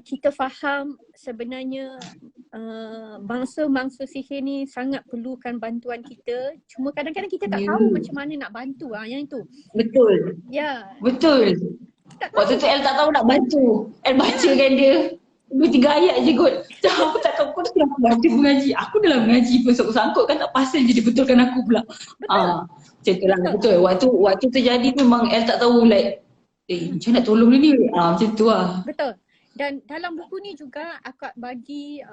kita faham sebenarnya bangsa-bangsa sihir ni sangat perlukan bantuan kita. Cuma kadang-kadang kita tak tahu macam mana nak bantu. Yang itu. Betul. Betul. Waktu tu El tak tahu nak bantu. El bacakan dia 2-3 ayat je kot. Aku tak tahu kau kenapa baca mengaji. Aku dalam mengaji pun sangkut kan tak pasal je dia betulkan aku pula. Macam tu lah. Betul. Waktu tu jadi memang El tak tahu like macam nak tolong dia ni. Macam tu lah. Betul. Dan dalam buku ni juga akak bagi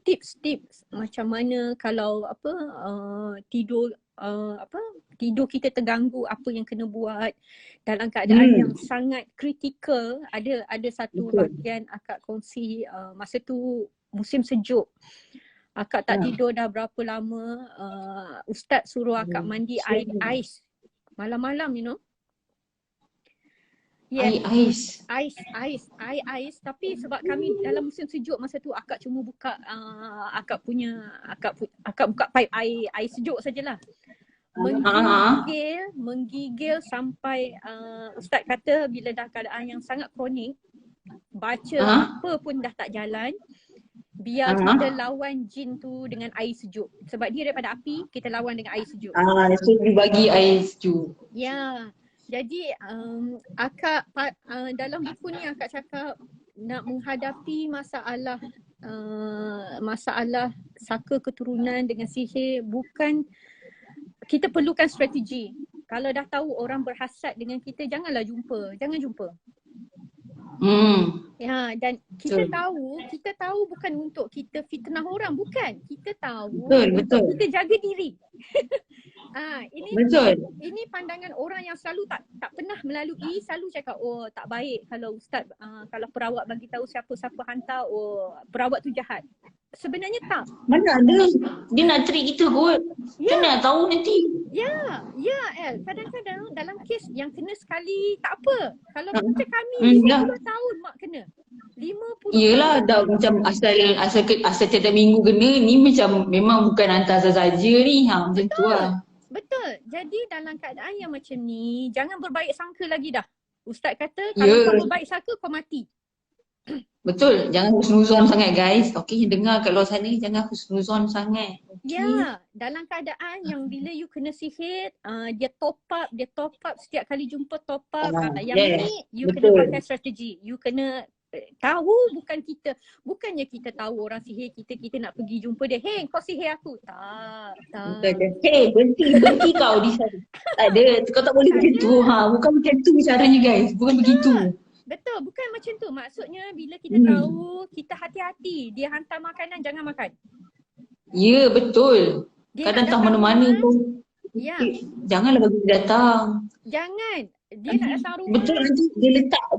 tips-tips macam mana kalau tidur kita terganggu, apa yang kena buat dalam keadaan yang sangat kritikal. Ada satu bahagian akak kongsi masa tu musim sejuk. Akak tak tidur dah berapa lama. Ustaz suruh akak mandi air ais malam-malam, you know. Yes. Air ais. Ais. Tapi sebab kami dalam musim sejuk masa tu, akak cuma buka akak buka pipe air sejuk sajalah. Menggigil sampai ustaz kata bila dah keadaan yang sangat kronik, baca apa pun dah tak jalan, biar kita lawan jin tu dengan air sejuk. Sebab dia daripada api, kita lawan dengan air sejuk. So dibagi air sejuk. Ya. Jadi akak dalam buku ni akak cakap nak menghadapi masalah saka keturunan dengan sihir, bukan, kita perlukan strategi. Kalau dah tahu orang berhasad dengan kita, jangan jumpa. Ya, dan kita tahu bukan untuk kita fitnah orang, bukan. Kita tahu untuk kita jaga diri. Ini pandangan orang yang selalu tak pernah melalui, selalu cakap tak baik kalau ustaz kalau perawat bagi tahu siapa-siapa hantar, perawat tu jahat. Sebenarnya tak. Mana ada, dia nak treat kita kot. Kita nak tahu nanti. Ya El, kadang-kadang dalam kes yang kena sekali tak apa. Kalau macam kami 50 tahun mak kena. 50 Yelah, dah macam asal tiap minggu kena ni, macam memang bukan hantar saja ni. Macam tu lah. Betul. Jadi dalam keadaan yang macam ni, jangan berbaik sangka lagi dah. Ustaz kata kalau kau berbaik sangka, kau mati. Betul. Jangan husnuzon sangat guys. Okay, dengar kat luar sana, jangan husnuzon sangat. Okay. Ya, dalam keadaan yang bila you kena sihir, dia top up setiap kali jumpa top up. Yang ni you kena pakai strategi. You kena tahu bukannya kita tahu orang sihir kita nak pergi jumpa dia. Hey, kau sihir aku. Tak. Hey, berhenti kau di sana. Tak ada, kau tak boleh macam tu. Bukan macam tu caranya guys. Bukan begitu. Betul, bukan macam tu. Maksudnya bila kita tahu, kita hati-hati. Dia hantar makanan, jangan makan. Ya, betul. Kadang tak mana-mana pun. Ya. Janganlah bagi dia datang. Jangan. Dia nak datang rumah. Betul, nanti dia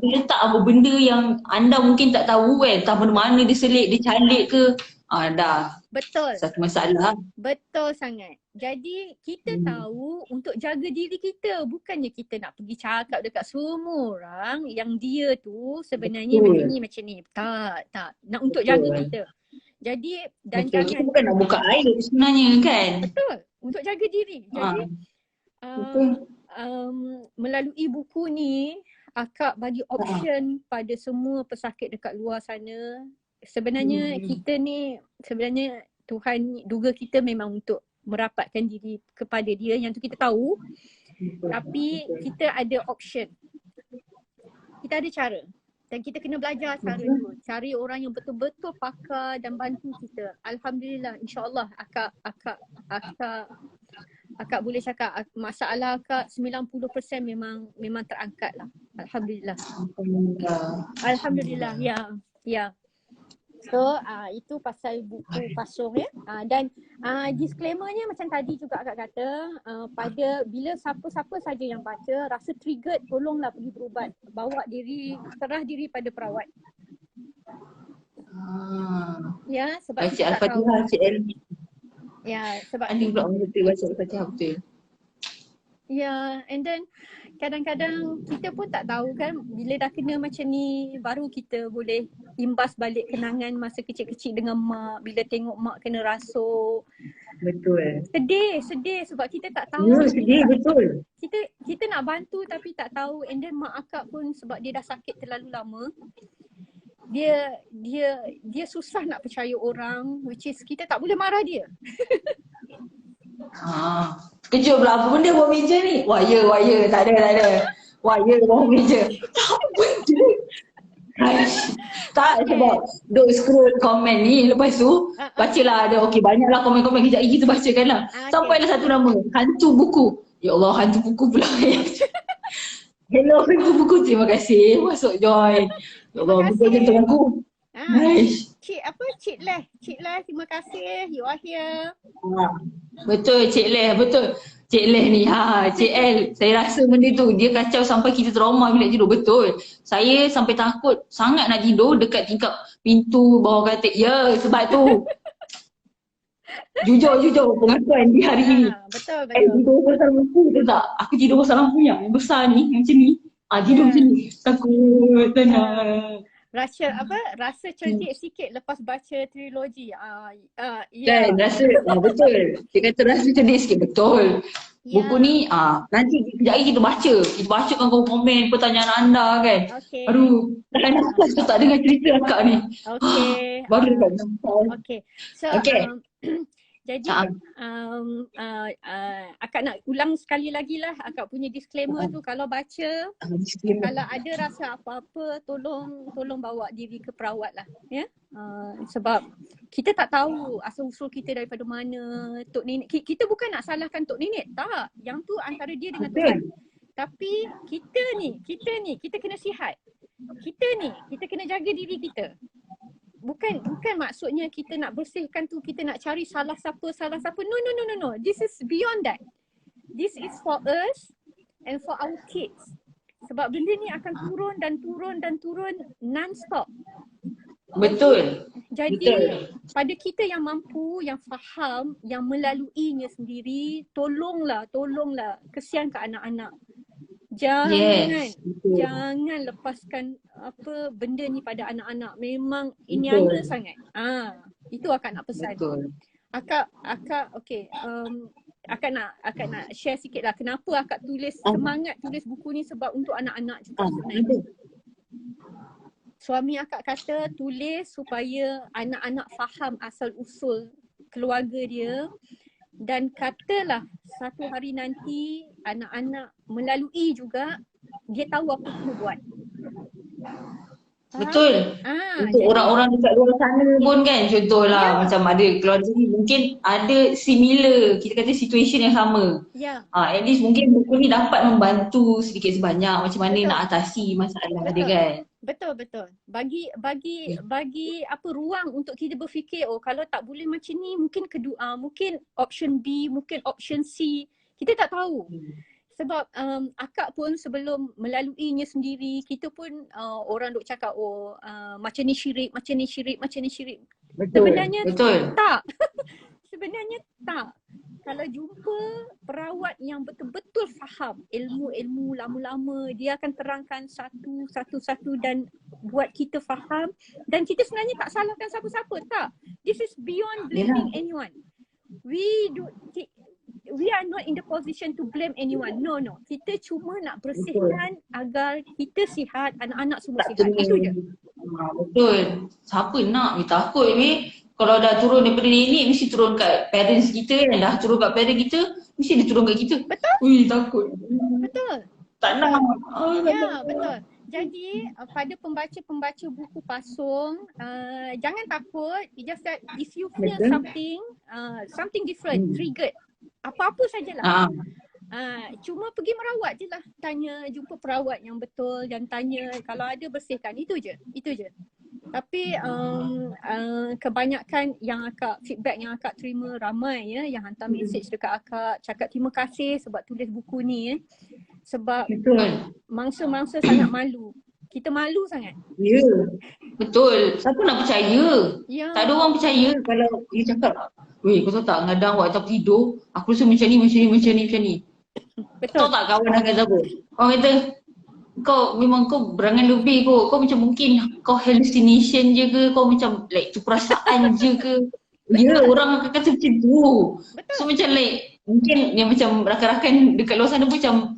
letak apa benda yang anda mungkin tak tahu kan. Tak mana-mana dia selit, dia calik ke. Dah. Betul. Satu masalah. Betul sangat. Jadi kita tahu untuk jaga diri kita. Bukannya kita nak pergi cakap dekat semua orang yang dia tu sebenarnya macam ni. Tak. Nak untuk jaga kita. Jadi dan jangan. Kita bukan nak buka air sebenarnya kan. Betul. Untuk jaga diri. Jadi melalui buku ni akak bagi option pada semua pesakit dekat luar sana. Sebenarnya kita ni, sebenarnya Tuhan duga kita memang untuk merapatkan diri kepada dia, yang tu kita tahu. Tapi kita ada option. Kita ada cara. Dan kita kena belajar cara tu. Cari orang yang betul-betul pakar dan bantu kita. Alhamdulillah, insya-Allah akak boleh cakap masalah akak 90% memang terangkat lah. Alhamdulillah. Alhamdulillah. Ya. So itu pasal buku pasung ya. Dan disclaimernya macam tadi juga akak kata, pada bila siapa-siapa saja yang baca rasa triggered, tolonglah pergi berubat. Serah diri pada perawat. Ya, sebab baca Al-Fatihah Cik El. Ya, sebab Andi pula betul baca Al-Fatihah betul. Ya, and then kadang-kadang kita pun tak tahu kan, bila dah kena macam ni baru kita boleh imbas balik kenangan masa kecil-kecil dengan mak, bila tengok mak kena rasuk. Betul. Sedih sebab kita tak tahu. Ya, sedih betul. Kita nak bantu tapi tak tahu, and then mak akak pun sebab dia dah sakit terlalu lama. Dia susah nak percaya orang, which is kita tak boleh marah dia. Kejut pula, apa benda bawah meja ni? Wire, tak ada. Wire bawah meja. Apa benda? Tak, sebab duk scroll komen ni, lepas tu bacalah ada, okey banyaklah komen-komen, kejap lagi kita bacakan lah. Sampailah satu nama, hantu buku. Ya Allah, hantu buku pula. Hello hantu buku, terima kasih masuk join. Ya Allah, buku jantung aku. Cik Leh, terima kasih. You are here. Betul Cik Leh, betul. Cik Leh ni, Cik El, saya rasa benda tu dia kacau sampai kita trauma bila tidur. Betul. Saya sampai takut sangat nak tidur dekat tingkap pintu bawah katil. Ya, sebab tu. Jujur pengakuan di hari ini. Betul. Tidur pasal lampu tu tak? Aku tidur pasal lampu yang besar ni, macam ni. Tidur macam Yeah. ni. Takut, tenang. Rasa cerdik sikit lepas baca trilogi. Kan, Ya. rasa, betul. Dia kata rasa cerdik sikit, betul. Buku Ya. ni, nanti kejap lagi kita baca. Kita bacakan komen pertanyaan anda kan. Okay. Aduh, tak nafas tu tak dengar cerita akak ni. Okay. Baru dapat nafas. Okay. So, Okay. jadi Ah, akak nak ulang sekali lagi lah akak punya disclaimer tu. Kalau baca, disclaimer. kalau ada rasa apa-apa, tolong bawa diri ke perawat lah, ya. Sebab kita tak tahu asal usul kita daripada mana. Tok Nenek, kita bukan nak salahkan Tok Nenek, tak. Yang tu antara dia dengan Tuhan. Tapi kita kena sihat. Kita kena jaga diri kita. Bukan maksudnya kita nak bersihkan tu, kita nak cari salah siapa. No. This is beyond that. This is for us and for our kids. Sebab benda ni akan turun non-stop. Betul. Jadi pada kita yang mampu, yang faham, yang melaluinya sendiri, tolonglah kesian ke anak-anak. Jangan lepaskan benda ni pada anak-anak. Memang ini aniaya sangat. Itu akak nak pesan. Betul. Akak okey. Akak nak share sikit lah kenapa akak semangat tulis buku ni, sebab untuk anak-anak juga sebenarnya. Suami akak kata tulis supaya anak-anak faham asal usul keluarga dia, dan katalah satu hari nanti anak-anak melalui juga, dia tahu apa kena buat. Betul. Untuk orang-orang dekat luar sana pun kan, contohlah macam ada keluarga ni mungkin ada similar, kita kata situation yang sama. At least mungkin buku ni dapat membantu sedikit sebanyak macam mana nak atasi masalah dia kan. Betul. Bagi ruang untuk kita berfikir, kalau tak boleh macam ni, mungkin mungkin option B, mungkin option C. Kita tak tahu. Sebab akak pun sebelum melaluinya sendiri, kita pun orang duk cakap macam ni syirik. Betul. Sebenarnya tak. Sebenarnya tak. Kalau jumpa perawat yang betul-betul faham ilmu-ilmu lama-lama, dia akan terangkan satu-satu dan buat kita faham. Dan kita sebenarnya tak salahkan siapa-siapa, tak. This is beyond blaming anyone. We are not in the position to blame anyone. No. Kita cuma nak bersihkan agar kita sihat, anak-anak semua sihat. Itu je. Betul. Siapa nak? Takut ni. Kalau dah turun daripada nenek, mesti turun kat parents kita kan. Dah turun kat parents kita, mesti dia turun kat kita. Betul. Takut. Betul. Tak nak. Ya, betul. Jadi pada pembaca buku Pasung, jangan takut. Just that if you feel something different, triggered, apa-apa sajalah. Cuma pergi merawat je lah. Jumpa perawat yang betul dan tanya, kalau ada bersihkan. Itu je. Tapi kebanyakan feedback yang akak terima, ramai yang hantar message dekat akak, cakap terima kasih sebab tulis buku ni. Sebab mangsa-mangsa sangat malu. Kita malu sangat. Ya, betul. Siapa nak percaya? Tak ada orang percaya kalau dia cakap, kau tahu tak, kadang waktu aku tidur, aku rasa macam ni. Betul. Tahu tak kawan aku kata apa? Orang kata, kau berangan lebih kot. Kau macam mungkin kau hallucination je ke, kau macam like tu perasaan je ke. Ya, orang akan kata macam tu. So macam like mungkin yang macam rakan-rakan dekat luar sana pun macam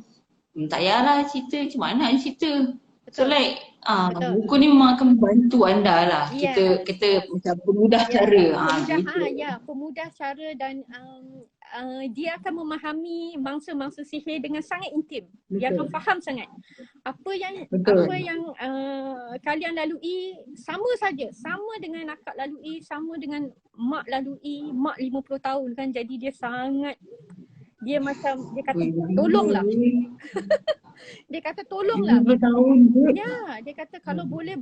tak payahlah cerita, macam mana nak cerita. So like buku ni memang akan membantu anda lah. Kita macam pemudah cara. Pemudah cara dan dia akan memahami mangsa-mangsa sihir dengan sangat intim. Dia akan faham sangat. Apa yang kalian lalui sama saja. Sama dengan akak lalui, sama dengan mak lalui. Mak 50 tahun kan, jadi dia kata tolonglah. Dia kata tolonglah. Ya, dia kata kalau boleh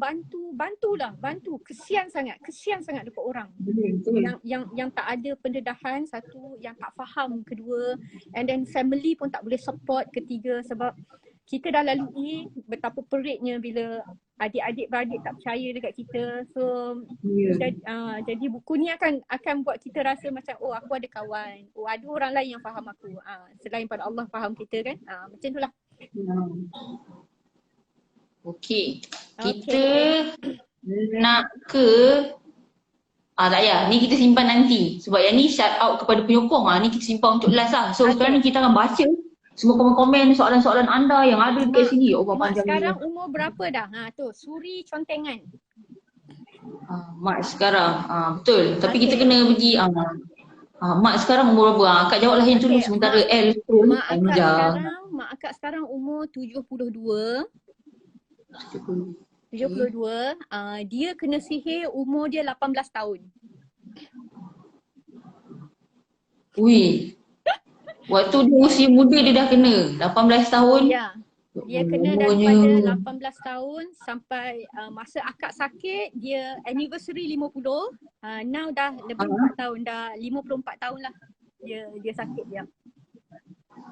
bantulah. Kesian sangat dekat orang. Yang tak ada pendedahan, satu, yang tak faham, kedua, and then family pun tak boleh support, ketiga, sebab kita dah lalui betapa peritnya bila adik-beradik tak percaya dekat kita. So jadi buku ni akan buat kita rasa macam aku ada kawan, ada orang lain yang faham aku, selain pada Allah faham kita kan. Macam itulah. Okey. Kita Okay. nak ke tak payah. Ni kita simpan nanti. Sebab yang ni shout out kepada penyokong. Ni kita simpan untuk last lah. So sekarang ni kita akan baca semua komen-komen soalan-soalan anda yang ada dekat sini. Allah Mak panjang sekarang ni. umur berapa dah? Tu, Suri Contengan. Mak sekarang. Betul. Tapi kita kena pergi. Mak sekarang umur berapa? Akak jawablah yang dulu sementara L tu panjang. Mak akak sekarang umur 72. 72. Dia kena sihir umur dia 18 tahun. Ui. Waktu dia usia muda dia dah kena 18 tahun. Ya. Dia kena daripada 18 tahun sampai masa akak sakit dia anniversary 50. Now dah lebih 4 tahun, dah 54 tahun lah dia sakit dia.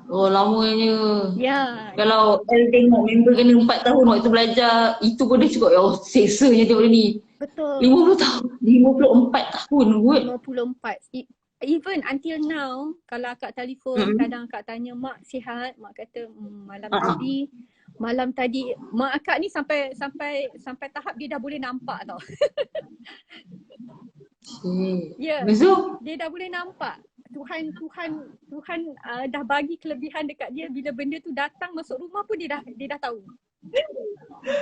Oh lamanya. Ya. Kalau L tengok member kena 4 tahun waktu belajar, itu pun dia cukup seksanya tengok dia ni. Betul. 50 tahun, 54 tahun kot. 54. Even until now, kalau akak telefon, kadang akak tanya, mak sihat? Mak kata, malam tadi, mak akak ni sampai tahap dia dah boleh nampak tau. Ya, dia dah boleh nampak. Tuhan dah bagi kelebihan dekat dia, bila benda tu datang masuk rumah pun dia dah tahu.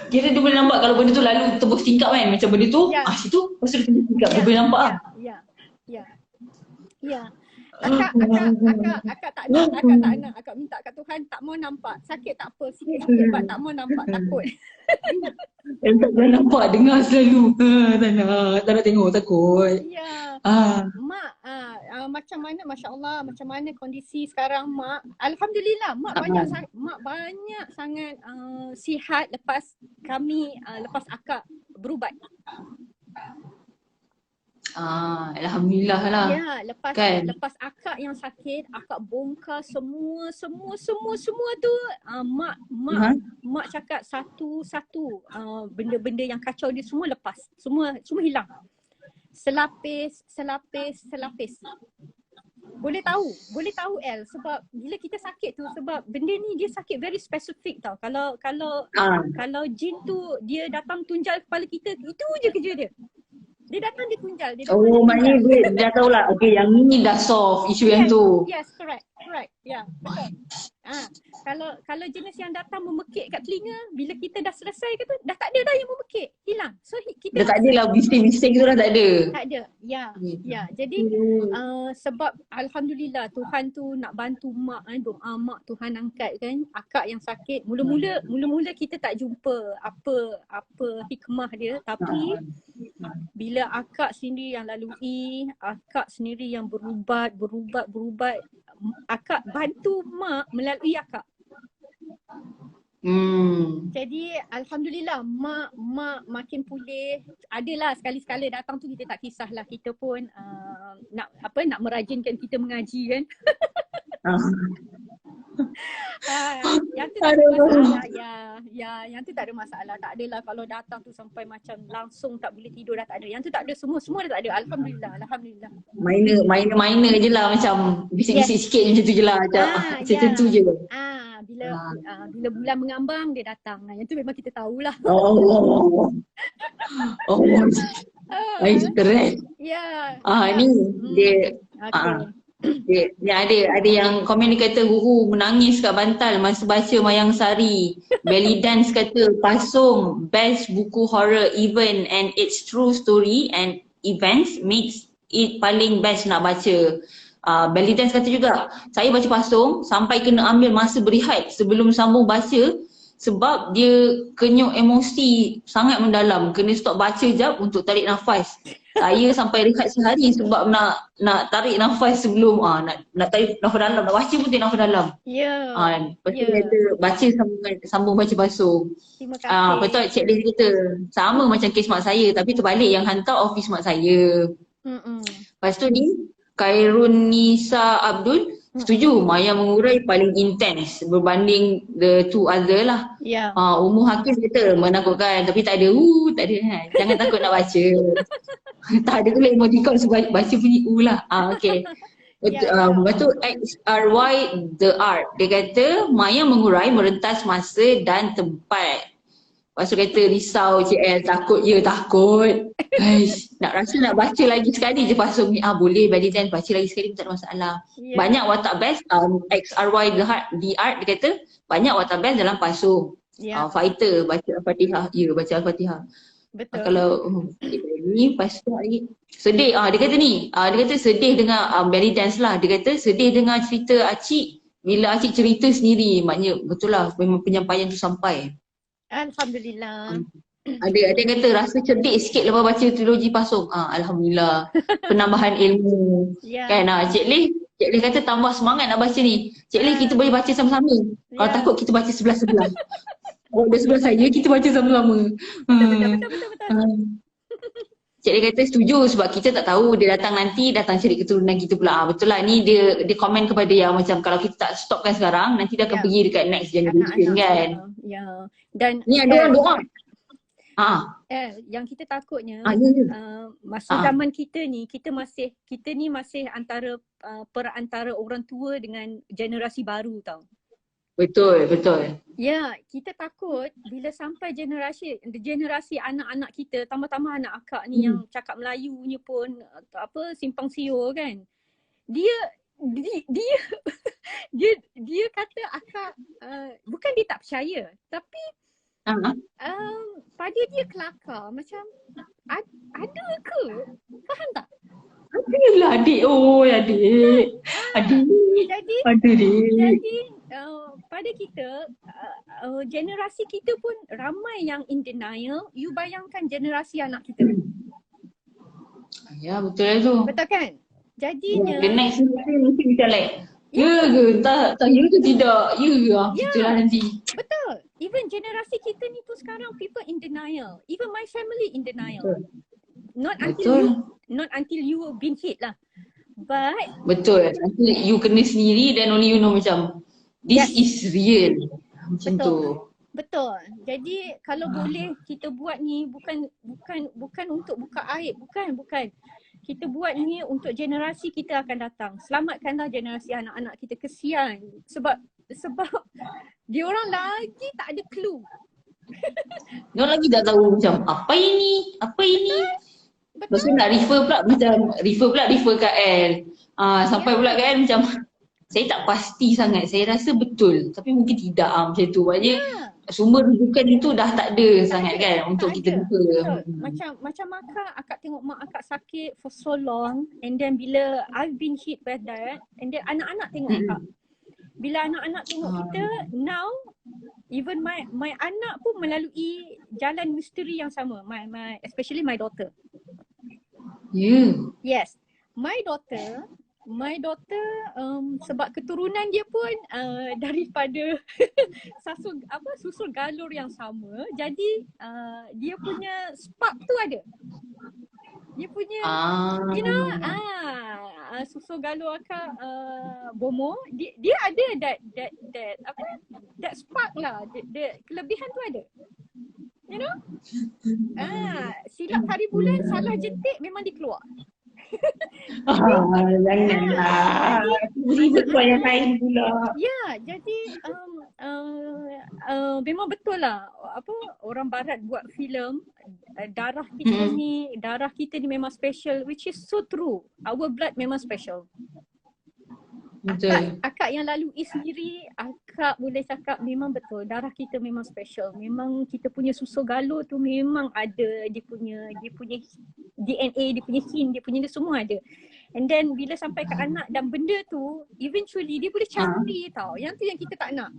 Kira dia boleh nampak kalau benda tu lalu tembus tingkap kan, macam benda tu, situ, lepas tu dia tembus tingkap, dia boleh nampak lah. Ya. Akak tak nak. Akak minta kat Tuhan tak mau nampak. Sakit tak apa, sikit-sikit but tak mau nampak, takut. Yang tak pernah nampak, dengar selalu. Tak nak tengok, takut. Ya. Mak, macam mana, Masya Allah, macam mana kondisi sekarang mak? Alhamdulillah, mak banyak sangat sihat lepas akak berubat. Alhamdulillah lah. Ya, lepas akak yang sakit, akak bongkar semua tu, mak cakap satu-satu benda-benda yang kacau dia semua lepas. Semua hilang. Selapis. Boleh tahu L, sebab bila kita sakit tu, sebab benda ni dia sakit very specific tau. Kalau jin tu dia datang tunjal kepala kita, itu je kerja dia. Dia datang, dia tunjal. Maknanya dia dah tahulah. Okay, yang ni dah solve isu yang tu. Yes, correct. Ya, betul. Kalau jenis yang datang memekik kat telinga, bila kita dah selesai ke tu, dah tak ada dah yang memekik. Hilang. So kita dah tak ada lah, bising-bising tu dah tak ada. Tak ada. Ya. Jadi sebab Alhamdulillah Tuhan tu nak bantu mak, doa mak Tuhan angkat kan. Akak yang sakit, mula-mula kita tak jumpa apa hikmah dia, tapi bila akak sendiri yang lalui, akak sendiri yang berubat, akak bantu mak melalui akak. Jadi Alhamdulillah mak makin pulih. Adalah sekali-sekala datang tu kita tak kisahlah, kita pun nak merajinkan kita mengaji kan. Yang tu tak ada masalah. Yang tu tak ada masalah. Tak adalah kalau datang tu sampai macam langsung tak boleh tidur, dah tak ada. Yang tu tak ada, semua dah tak ada. Alhamdulillah. Minor je lah, macam bising-bising sikit macam tu je lah. Macam tu je. Bila bulan mengambang dia datang. Yang tu memang kita tahulah. Stress. Ya. Ni dia. Ada yang komen dia kata guru menangis kat bantal masa baca Mayang Sari. Belly Dance kata Pasung best buku horror even and its true story and events makes it paling best nak baca. Belly Dance kata juga, saya baca Pasung sampai kena ambil masa berehat sebelum sambung baca sebab dia kenyuk emosi sangat mendalam. Kena stop baca jap untuk tarik nafas. Saya sampai rehat sehari sebab nak tarik nafas sebelum nak tarik nafas dalam, nak baca pun tarik nafas dalam. Lepas tu kata baca sambung baca Pasung. Terima kasih. Lepas tu Cik Liz kata sama macam kes mak saya tapi terbalik, yang hantar office mak saya. Lepas tu ni Khairun Nisa Abdul setuju, Maya mengurai paling intens berbanding the two other lah. Umur Hakim kata menakutkan tapi tak ada tak ada kan. Jangan takut nak baca. Tak ada tulis emoticon sebab baca bunyi lah. Okay. Lepas tu XRY The Art, dia kata Maya mengurai merentas masa dan tempat. Lepas tu kata risau Cik El, takut ya takut. Haish, nak baca lagi sekali je pasal ni. Boleh by design baca lagi sekali pun tak ada masalah. Ya, Banyak watak best, XRY the art dia kata banyak watak best dalam pasung. ya, Fighter baca Al-Fatihah. Ya baca Al-Fatihah. betul. Kalau ni pasung lagi. Sedih, dia kata ni, dia kata sedih dengar belly dance lah. Dia kata sedih dengar cerita Acik. Bila Acik cerita sendiri, maknanya betul lah memang penyampaian tu sampai. Alhamdulillah. Ada yang kata rasa cerdik sikit lepas baca trilogi pasung. Alhamdulillah. Penambahan ilmu. Ya, Kan Cik Lih kata tambah semangat nak baca ni. Cik Lih kita boleh baca sama-sama. Kalau ya. takut kita baca sebelah-sebelah. Kalau dia sebelah saya kita baca sama-sama. Betul. Cik Lih kata setuju sebab kita tak tahu dia datang nanti datang cari keturunan kita pula. Betul lah ni dia komen kepada yang macam kalau kita tak stopkan sekarang nanti dia akan Ya. pergi dekat next generation Anak-anak kan. ya. Dan Ni ada orang doa. yang kita takutnya Ya. masa zaman kita ni masih antara perantara orang tua dengan generasi baru tau. Betul. Ya, kita takut bila sampai generasi anak-anak kita, tambah-tambah anak akak ni yang cakap Melayunya pun simpang siur kan. Dia dia kata akak bukan dia tak percaya, tapi pada dia kelakar macam ada ke? Faham tak? Adalah adik. Adik. Jadi Ada dik. pada kita generasi kita pun ramai yang in denial. You bayangkan generasi anak kita. Ya betul lah tu. Betul kan? Jadinya The next mesti macam like ya ke? Tak ya ke tidak? Ya ke? Itulah nanti. betul. Even generasi kita ni pun sekarang people in denial. Even my family in denial. Not until you been hit lah. But Betul. Nanti you kena sendiri then only you know macam this is real. Macam tu. Betul. Jadi kalau boleh kita buat ni bukan untuk buka aib, bukan. Kita buat ni untuk generasi kita akan datang. Selamatkanlah generasi anak-anak kita. Kesian. Sebab dia orang lagi tak ada clue. Dia lagi tak tahu macam apa ini? Lepas tu nak refer kat L. Sampai pula kat L macam saya tak pasti sangat. Saya rasa betul. Tapi mungkin tidak macam tu. Maknanya sumber rujukan itu dah tak ada sangat kan untuk kita buka. Macam akak tengok mak akak sakit for so long, and then bila I've been hit by that, and then anak-anak tengok akak. Bila anak-anak tengok kita, now even my anak pun melalui jalan misteri yang sama. Especially my daughter. Yes. My daughter sebab keturunan dia pun daripada susul galur yang sama, jadi dia punya spark tu ada. Dia punya susul galur akak bomo, dia ada that spark lah, kelebihan tu ada. You know? Silap hari bulan, salah jentik memang dia keluar. Janganlah. Ribet banyak kain pula. Ya, jadi memang betul lah orang barat buat filem darah kita ni memang special, which is so true. Our blood memang special. Betul. Akak yang lalui sendiri, akak boleh cakap memang betul, darah kita memang special. Memang kita punya susu galur tu memang ada dia punya DNA, dia punya hin, dia punya semua ada. And then bila sampai ke anak dan benda tu eventually dia boleh cari tau. Yang tu yang kita tak nak.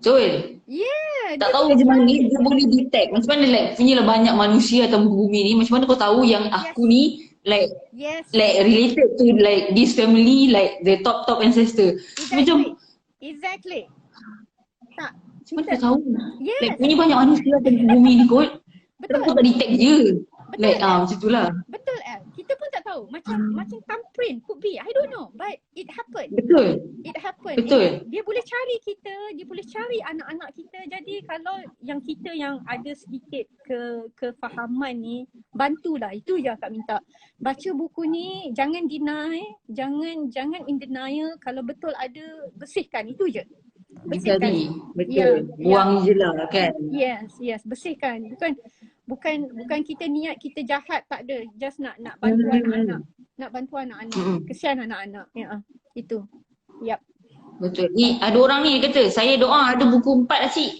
Betul. Yeah. Tak tahu macam mana dia boleh detect. Macam mana like punyalah banyak manusia atas bumi ni. Macam mana kau tahu yang aku ni like related to like this family, like the top ancestor. Exactly. Tak. Macam mana kau tahu? Like punya banyak manusia atas bumi ni kot. Betul. Kau tak detect je. Betul, like macam itulah. Betul kita pun tak tahu. Macam thumbprint could be. I don't know. But it happened. Betul. It happened. Betul. Dia boleh cari kita, dia boleh cari anak-anak kita. Jadi kalau yang kita yang ada sedikit kefahaman ni, bantulah. Itu je akak minta. Baca buku ni, jangan deny, jangan in denial. Kalau betul ada, bersihkan. Itu je. Bersihkan. Dicari. Ya, Betul. Buang je lah kan. yes, bersihkan. Bukan kita niat kita jahat, tak ada. Just nak bantu anak-anak. Nak bantu anak-anak. Kesian anak-anak. Ya, itu. Yap. Betul. Ni ada orang ni kata, saya doa ada buku 4 lah cik.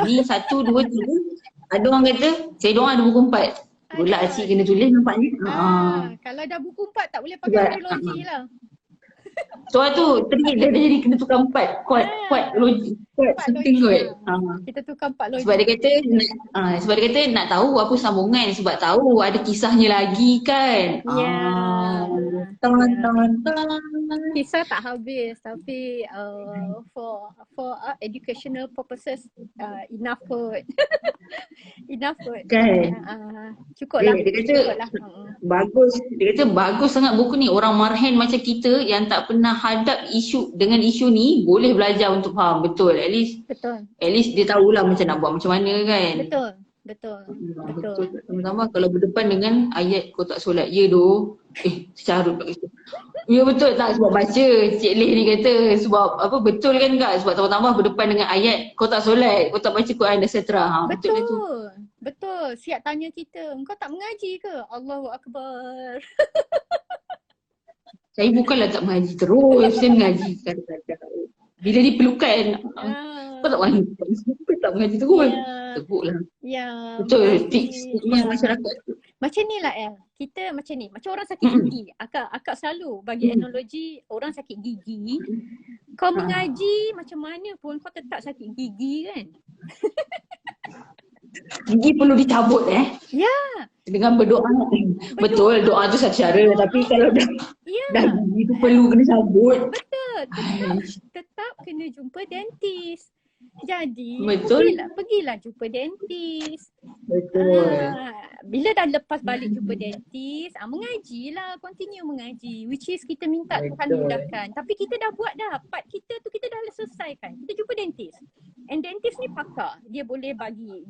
Ni 1, 2, 3. Ada orang kata, saya doa ada buku 4. Pula cik kena tulis nampaknya. Kalau dah buku 4 tak boleh pakai trilogi lah. Soal tu tadi dia jadi kena tukar 4. Kuat logik. Kuat setting kot. Kita tukar 4 logik. Sebab dia kata nak tahu apa sambungan, sebab tahu ada kisahnya lagi kan. Teman-teman. Kisah tak habis, tapi for educational purposes enough kot. Enough kot. Kan. Cukup lah. Dia kata bagus. Dia kata bagus sangat buku ni. Orang marhen macam kita yang tak pernah hadap dengan isu ni boleh belajar untuk faham. Betul. At least dia tahulah macam nak buat macam mana kan. Betul. Tambah-tambah kalau berdepan dengan ayat kotak solat. Ya doh. Secarut kat situ. Ya betul tak, sebab baca Cik Leh ni kata sebab apa betul kan Kak, sebab tambah-tambah berdepan dengan ayat kotak solat, kotak baca Quran etc. Betul. Siap tanya kita, engkau tak mengaji ke? Allahu Akbar. Saya bukanlah tak mengaji terus, saya mengaji kadang-kadang. Bila diperlukan. Kau tak mengaji terus. Teguklah. Betul. Stigma masyarakat. Macam ni lah kita macam ni, macam orang sakit gigi. Akak selalu bagi analogi orang sakit gigi. Kau mengaji macam mana pun kau tetap sakit gigi kan. Gigi perlu dicabut Ya. Dengan berdoa. Betul, doa tu satu cara, tapi kalau dah gigi tu perlu kena cabut. Betul. Tetap kena jumpa dentist. Jadi pergilah jumpa dentist. Betul. Bila dah lepas balik jumpa dentist, mengajilah, continue mengaji, which is kita minta Tuhan mudahkan. Tapi kita dah buat dah, part kita tu kita dah selesaikan. Kita jumpa dentist. And dentist ni pakar. Dia boleh bagi,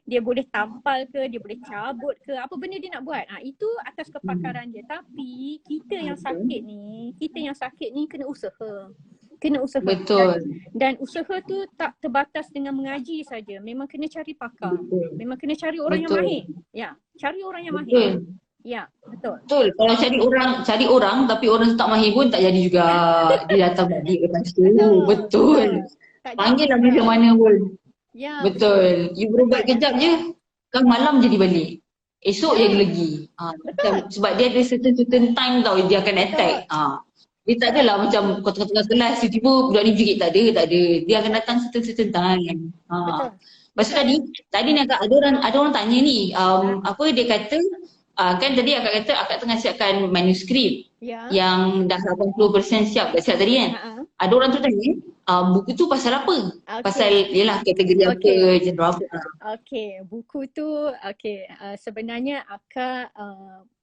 dia boleh tampal ke, dia boleh cabut ke, apa benda dia nak buat. Itu atas kepakaran dia. Tapi kita yang sakit ni kena usaha. Betul. Dan usaha tu tak terbatas dengan mengaji saja. Memang kena cari pakar. Memang kena cari orang yang mahir. Ya, cari orang yang mahir. Ya, betul. Kalau cari orang tapi orang tu tak mahir pun tak jadi juga. Dia datang balik ke situ. Betul. Panggil lah bila mana pun. Ya. Betul. You berubat kejap je, kan malam jadi balik. Esok je lagi. Sebab dia ada certain time tau dia akan attack. Dia tak adalah macam kau tengah-tengah kelas tiba-tiba budak ni jerit, tak ada. Dia akan datang certain time. Lepas tu tadi ni ada orang tanya ni, apa dia kata, kan tadi akak kata akak tengah siapkan manuskrip yang dah 80% siap tadi kan. Ada orang tu tanya, buku tu pasal apa? Pasal yelah kategori apa, genre apa. Buku tu sebenarnya akak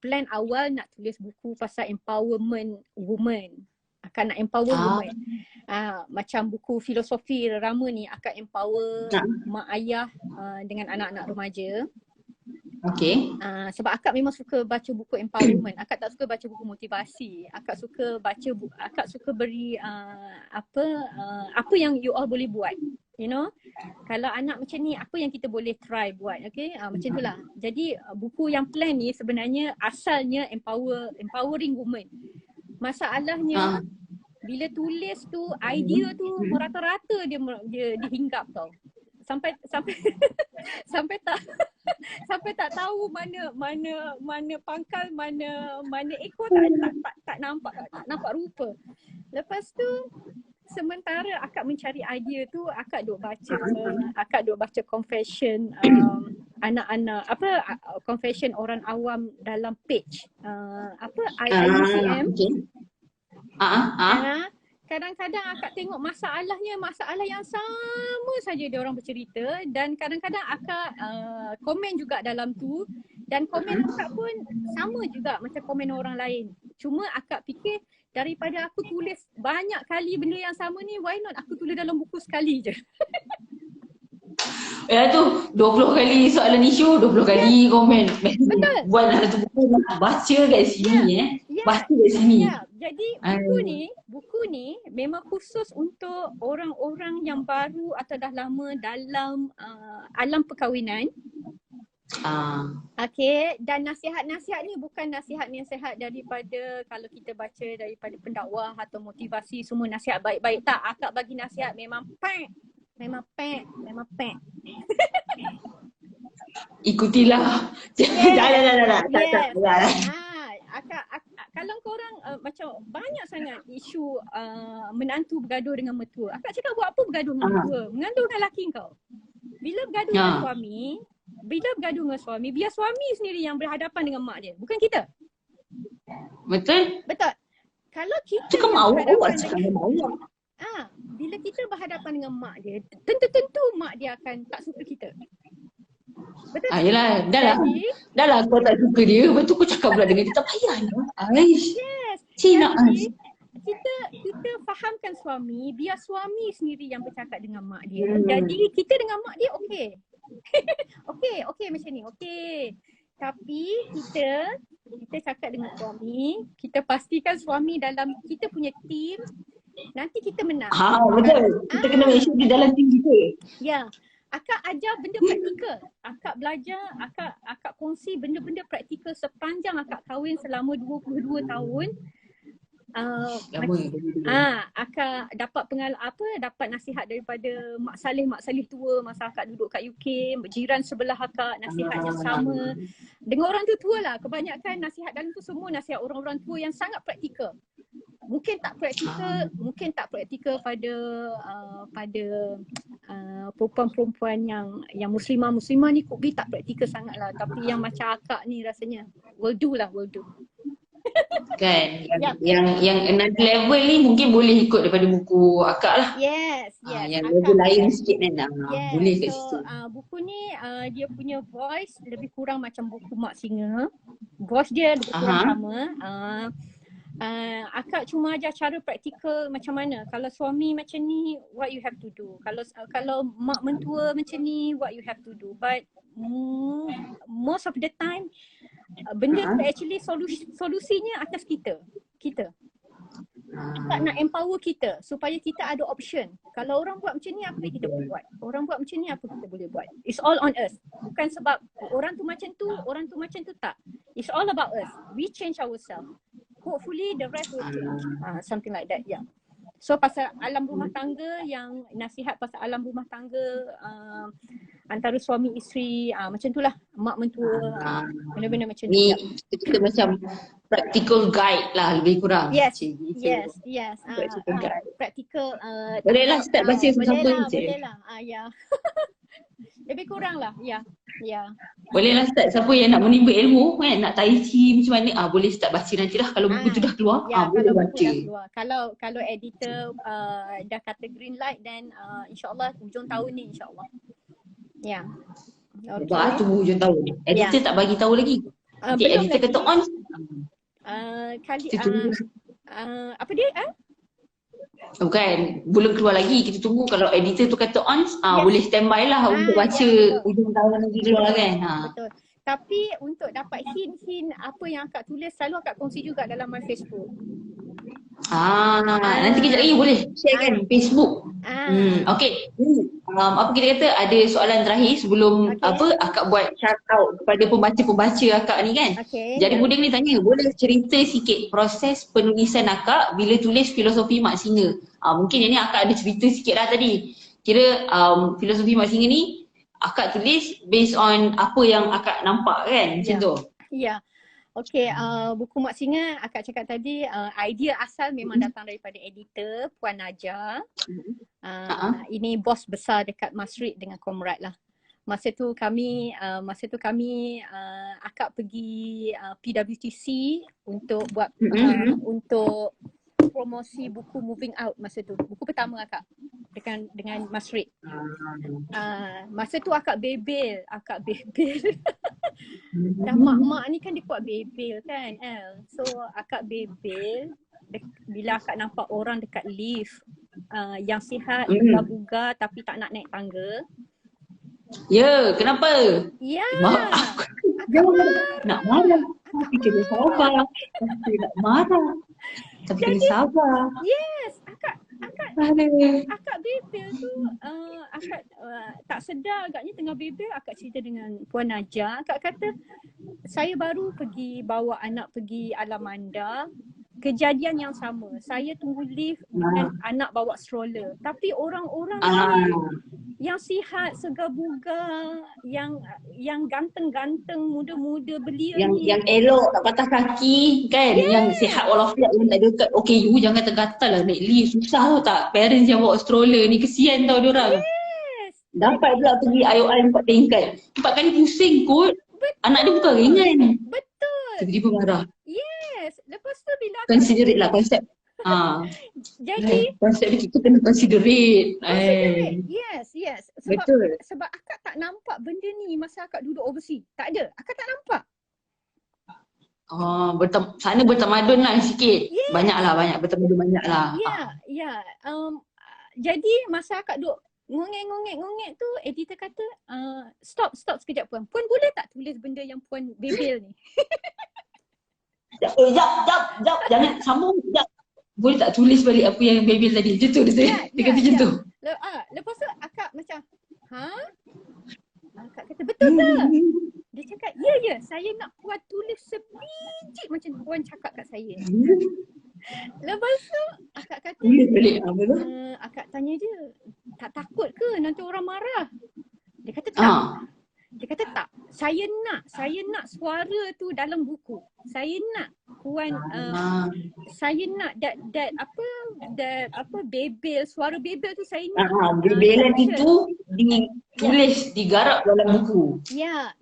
plan awal nak tulis buku pasal empowerment women. Akak nak empower women. Macam buku filosofi Rama ni akak empower mak ayah dengan anak-anak remaja. Sebab akak memang suka baca buku empowerment. Akak tak suka baca buku motivasi. Akak suka beri apa yang you all boleh buat. You know, kalau anak macam ni apa yang kita boleh try buat. Macam itulah. Jadi buku yang plan ni sebenarnya asalnya empowering women. Masalahnya bila tulis tu idea tu merata-rata dia dihinggap tau. Sampai tak tahu mana pangkal, mana ekor, tak nampak rupa. Lepas tu sementara akak mencari idea tu, akak duk baca confession anak-anak, confession orang awam dalam page IUCM. Kadang-kadang akak tengok masalah yang sama saja dia orang bercerita, dan kadang-kadang akak komen juga dalam tu, dan komen akak pun sama juga macam komen orang lain. Cuma akak fikir daripada aku tulis banyak kali benda yang sama ni, why not aku tulis dalam buku sekali je. Tu 20 kali soalan isu, 20 kali komen. Betul. Buat satu buku baca kat sini pasti kat sini. Ya, jadi buku ni memang khusus untuk orang-orang yang baru atau dah lama dalam alam perkahwinan. Okey, dan nasihat-nasihat ni bukan nasihat-nasihat daripada kalau kita baca daripada pendakwah atau motivasi, semua nasihat baik-baik. Tak, akak bagi nasihat memang pek. Ikutilah. Dah. Kalau korang macam banyak sangat isu menantu bergaduh dengan mertua. Akak cakap buat apa bergaduh dengan mertua? Mengaduh dengan laki kau. Bila bergaduh dengan suami, biar suami sendiri yang berhadapan dengan mak dia, bukan kita. Betul? Kalau kita cakap awak cakap dengan bila kita berhadapan dengan mak dia, tentu mak dia akan tak suka kita. Betul. Yelah, dah lah kau tak suka dia, lepas tu kau cakap pula dengan dia, tak payah lah. Yes. Cina. Kita fahamkan suami, biar suami sendiri yang bercakap dengan mak dia. Jadi kita dengan mak dia okey. okey macam ni. Okey. Tapi kita cakap dengan suami, kita pastikan suami dalam kita punya team, nanti kita menang. Betul. Kita kena make sure di dalam team kita. Ya. Akak ajar benda praktikal. Akak belajar, akak kongsi benda-benda praktikal sepanjang akak kahwin selama 22 tahun. Akak dapat dapat nasihat daripada Mak Saleh tua masa akak duduk kat UK, jiran sebelah akak, nasihat yang sama. Dengan orang tua lah, kebanyakan nasihat dalam tu semua nasihat orang-orang tua yang sangat praktikal. Mungkin tak praktikal pada perempuan-perempuan yang muslimah ni could be tak praktikal sangat lah. Tapi yang macam akak ni rasanya will do. Kan, yang another level ni mungkin boleh ikut daripada buku akak lah. Yes. Yang level lain sikit kan. Boleh kat situ. Buku ni dia punya voice lebih kurang macam buku Mak Singa. Voice dia lebih kurang sama. Akak cuma ajar cara praktikal macam mana. Kalau suami macam ni, what you have to do. Kalau mak mentua macam ni, what you have to do. But most of the time, benda tu actually solusinya atas kita. Akak nak empower kita supaya kita ada option. Kalau orang buat macam ni, apa yang kita boleh buat? Orang buat macam ni, apa kita boleh buat? It's all on us. Bukan sebab orang tu macam tu, orang tu macam tu, tak. It's all about us. We change ourselves. Hopefully the rest will change. Something like that, yeah. So pasal alam rumah tangga, yang nasihat pasal alam rumah tangga antara suami isteri, macam tu lah, mak mentua, benda-benda macam ni. Ni kita macam practical guide lah lebih kurang. Yes. Practical. Practical. Boleh lah start baca siapa je. Boleh lah, ya. Lebih kurang lah, ya. Boleh lah start siapa yang nak menimba ilmu kan, nak tai chi macam mana, boleh start baca nanti lah kalau buku tu dah keluar. Boleh baca. Kalau editor dah kata green light, then insyaAllah hujung tahun ni insyaAllah. Ya. Okay. Tunggu hujung tahun. Editor tak bagi tahu lagi. Editor kata on. Apa dia? Bukan, belum keluar lagi. Kita tunggu kalau editor tu kata on, boleh standby lah untuk baca hujung tahun nanti keluar kan. Betul. Tapi untuk dapat hint-hint apa yang akak tulis, selalu akak kongsi juga dalam my Facebook. Nanti kejap lagi boleh share kan Facebook. Okay. Apa kita kata, ada soalan terakhir sebelum akak buat shout out kepada pembaca-pembaca akak ni kan. Jadi Buding ni tanya, boleh cerita sikit proses penulisan akak bila tulis filosofi Mak Singa? Mungkin yang ni akak ada cerita sikit lah tadi. Kira filosofi Mak Singa ni akak tulis based on apa yang akak nampak kan, macam tu. Ya. Okay, buku Mak Singa akak cakap tadi, idea asal memang datang daripada editor Puan Naja. Ini bos besar dekat Masrid dengan Comrade lah. Masa tu kami akak pergi PWTC untuk buat untuk promosi buku Moving Out masa tu. Buku pertama akak dengan Masrid. Masa tu akak bebel. Dah mak-mak ni kan dia kuat bebel kan, so akak bebel bila akak nampak orang dekat lift yang sihat, bugar tapi tak nak naik tangga. Ya, kenapa? Ya. Nak marah. Tapi kena sabar. Pasti nak marah. Tapi kena Jadi sabar. yes, akak Aduh. akak bebel tu akak tak sedar agaknya tengah bebel akak cerita dengan Puan Najah. Akak kata saya baru pergi bawa anak pergi Alamanda. Kejadian yang sama. Saya tunggu lift dan anak bawa stroller. Tapi orang-orang ni yang sihat, segar bugar, yang ganteng-ganteng, muda-muda belia ni. Yang elok tak patah kaki kan, yang sihat walafiat, yang tak dekat OKU, jangan gatal lah naik lift, susah tau tak, parents yang bawa stroller ni kesian tau diorang. Yes. Dapat pula pergi IOI 4 tingkat, 4 kali pusing kot. Anak dia bukan ringan. Betul. Tiba-tiba marah. Yes. Lepas tu bila akak Considerate lah konsep. jadi konsep dia kita kena considerate. Yes. Betul. Sebab akak tak nampak benda ni masa akak duduk overseas. Tak ada. Akak tak nampak. Sana bertamadun lah sikit. Yes. Banyak bertamadun banyak lah. Ya. Jadi masa akak duduk ngongek tu, editor kata stop sekejap Puan. Puan boleh tak tulis benda yang Puan bebel ni? Jap. Jangan sambung. Jap. Boleh tak tulis balik apa yang bebel tadi? Macam tu dia kata macam tu. Lepas tu akak macam, akak kata betul tak? Dia cakap, ya, saya nak Puan tulis sebiji macam Puan cakap kat saya. Lepas tu akak kata, akak tanya dia, tak takut ke nanti orang marah? Dia kata tak. Dia kata tak. Saya nak suara tu dalam buku. Saya nak Puan saya nak that bebel, suara bebel tu saya nak. Bebelan itu ditulis, digarap dalam buku. Ya.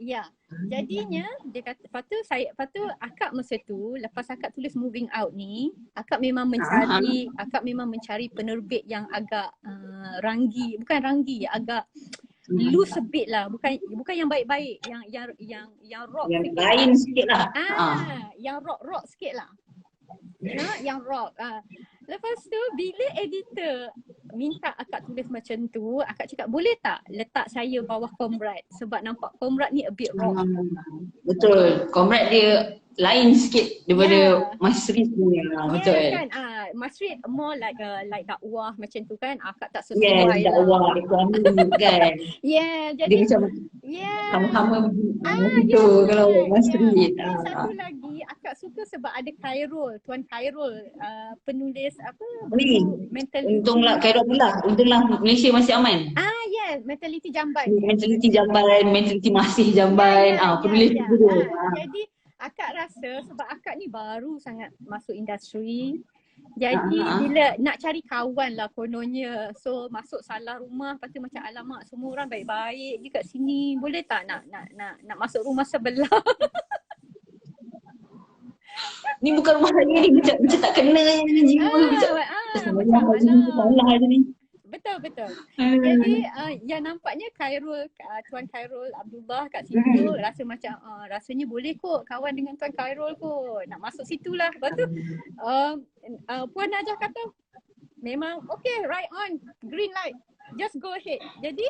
Jadinya dia kata, lepas tu akak masa tu lepas akak tulis Moving Out ni, akak memang mencari penerbit yang agak agak loose a bit lah, bukan yang baik-baik, yang rock, yang lain sikit lah. Yang rock sikit lah. Yang rock. Lepas tu bila editor minta akak tulis macam tu, akak cakap boleh tak letak saya bawah Comrade, sebab nampak Comrade ni a bit rock. Betul. Comrade dia lain sikit daripada Masri punya. Betul kan? Masri more like dakwah macam tu kan. Akak tak sesuai lah. Dakwah ekonomi kan. Jadi dia macam sama-sama begitu kalau Masri. Satu lagi akak suka sebab ada Khairul, Tuan Khairul, penulis mentality. Untunglah Khairul pula. Untunglah Malaysia masih aman. Mentality Jamban. Mentality masih Jamban. Penulis tu. Jadi akak rasa sebab akak ni baru sangat masuk industri. Jadi bila nak cari kawan lah kononnya. So masuk salah rumah, lepas tu macam alamak semua orang baik-baik je kat sini. Boleh tak nak masuk rumah sebelah? Ni bukan rumah saya ni, macam tak kena jiwa. Salah je ni. Betul. Jadi yang nampaknya Tuan Khairul Abdullah kat situ rasa macam rasanya boleh kot kawan dengan Tuan Khairul kot. Nak masuk situlah. Lepas tu Puan Najah kata memang okay, right on, green light, just go ahead. Jadi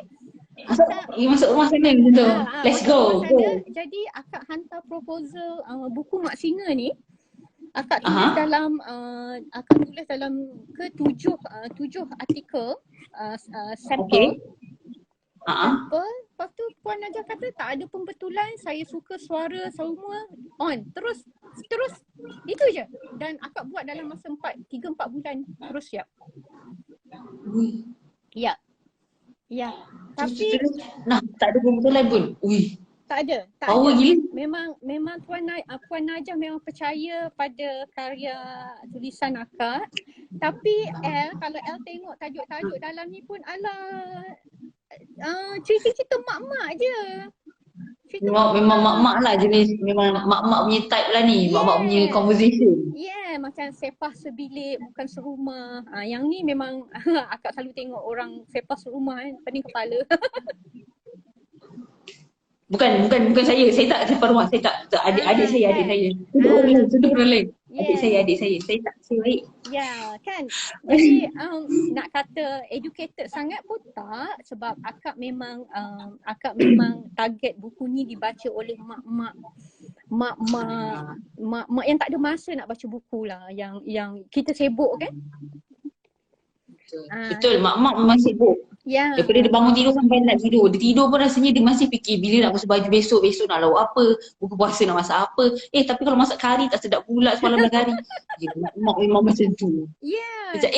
masuk rumah sana macam tu. Let's go. Jadi akak hantar proposal buku Mak Singa ni. Akak tulis dalam tujuh artikel sampel. Sampel. Lepas tu Puan Najah kata tak ada pembetulan, saya suka suara semua on. Terus itu je. Dan akak buat dalam masa 3-4 bulan terus siap. Ya. Tapi tak ada pembetulan pun. Tak ada. Memang Puan Najah memang percaya pada karya tulisan akak. Tapi kalau tengok tajuk-tajuk dalam ni pun cerita-cerita mak-mak je. Memang mak-mak lah jenis, memang mak-mak punya type lah ni, mak-mak punya conversation. Macam sepah sebilik bukan serumah. Yang ni memang akak selalu tengok orang sepah serumah pening kepala. Bukan saya tak sepah rumah, saya tak adik saya. Itu orang lain. Adik saya tak baik. Kan. Jadi nak kata educated sangat pun tak, sebab akak memang target buku ni dibaca oleh mak-mak mak yang tak ada masa nak baca buku lah, yang kita sibuk kan. Betul, mak-mak memang sibuk. Ya. Daripada dia bangun tidur sampai nak tidur. Dia tidur pun rasanya dia masih fikir bila nak basuh baju besok nak lauk apa, buku puasa nak masak apa. Tapi kalau masak kari tak sedap pula semalam dah kari. Mak memang macam tu. Ya. Macam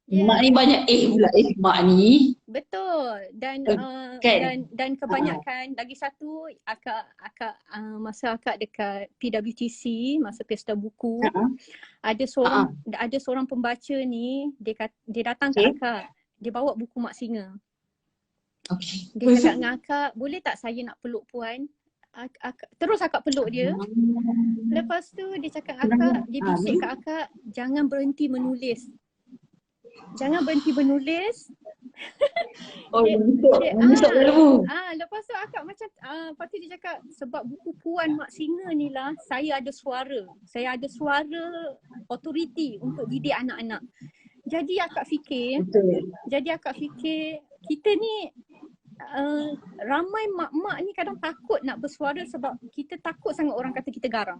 mak ni banyak pula mak ni. Betul. Dan Kan? dan kebanyakan lagi satu, akak masa akak dekat PWTC, masa pesta buku, ada seorang pembaca ni, dia datang ke akak. Dia bawa buku Mak Singa. Okay. Dia cakap dengan akak, boleh tak saya nak peluk puan? Terus akak peluk dia. Lepas tu dia cakap dia bisik kat akak, jangan berhenti menulis. Jangan berhenti menulis. Lepas tu akak macam lepas tu dia cakap, sebab buku puan Mak Singa ni lah, saya ada suara. Saya ada suara authority untuk didik anak-anak. Jadi akak fikir kita ni ramai mak-mak ni kadang takut nak bersuara sebab kita takut sangat orang kata kita garang.